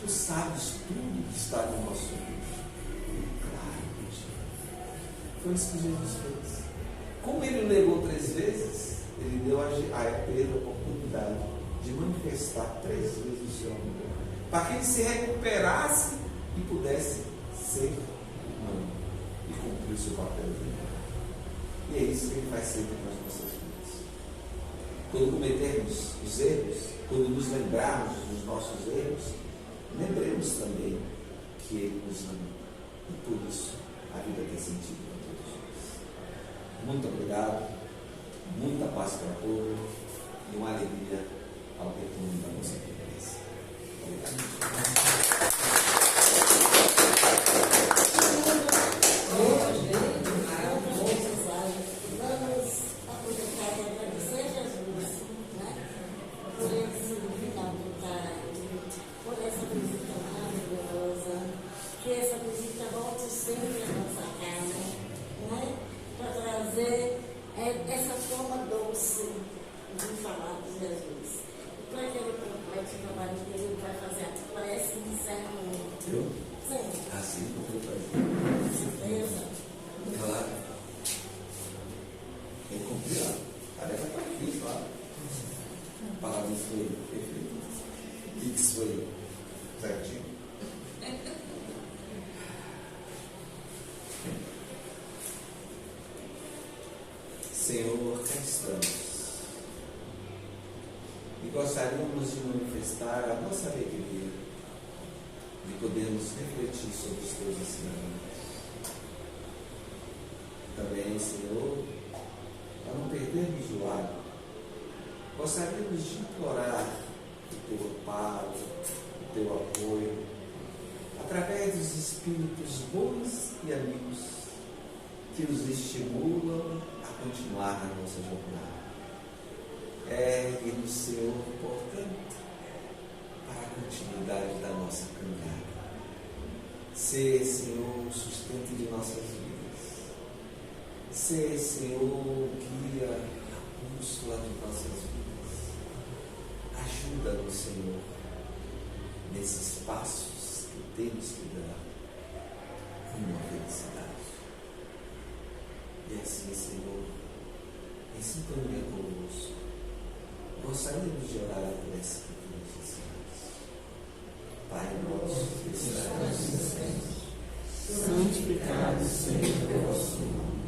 [SPEAKER 2] Tu sabes tudo que está no nosso vida. Claro que eu te amo. Foi isso que Jesus fez. Como ele negou 3 vezes, ele deu a Pedro a oportunidade de manifestar 3 vezes o seu amor, para que ele se recuperasse e pudesse ser humano e cumprir o seu papel de humano. E é isso que ele faz sempre nas nossas vidas. Quando cometermos os erros, quando nos lembrarmos dos nossos erros, lembremos também que ele nos ama. E por isso a vida tem sentido para todos nós. Muito obrigado. Muita paz para todos e uma alegria ao retorno da nossa conversa. Obrigado.
[SPEAKER 1] Vamos aproveitar e agradecer a Jesus, né? Por esse final de tarde, por essa visita maravilhosa, que essa visita volte sempre à nossa casa, né? Para trazer essa forma doce de falar de Jesus. Para que ele complete o trabalho que ele vai fazer aqui, parece que encerra muito.
[SPEAKER 2] Eu?
[SPEAKER 1] Sim.
[SPEAKER 2] Assim como eu falei.
[SPEAKER 1] Certeza.
[SPEAKER 2] Claro. Tem que cumprir a tarefa está difícil lá. A palavra foi perfeita. X foi certinho. Senhor, cá estamos. E gostaríamos de manifestar a nossa alegria de podermos refletir sobre os teus ensinamentos. Também, Senhor, para não perdermos o hábito, gostaríamos de implorar o teu amparo, o teu apoio, através dos espíritos bons e amigos que nos estimulam a continuar na nossa jornada. Ergue-nos, Senhor, portanto, para a continuidade da nossa caminhada. Ser, Senhor, o sustento de nossas vidas. Ser, Senhor, o guia, a bússola de nossas vidas. Ajuda-nos, Senhor, nesses passos que temos que dar rumo à felicidade. E assim, Senhor, em sintonia conosco, gostaríamos de orar a prece que tu nos ensinas. Pai nosso que estás nos céus, santificado seja o vosso nome.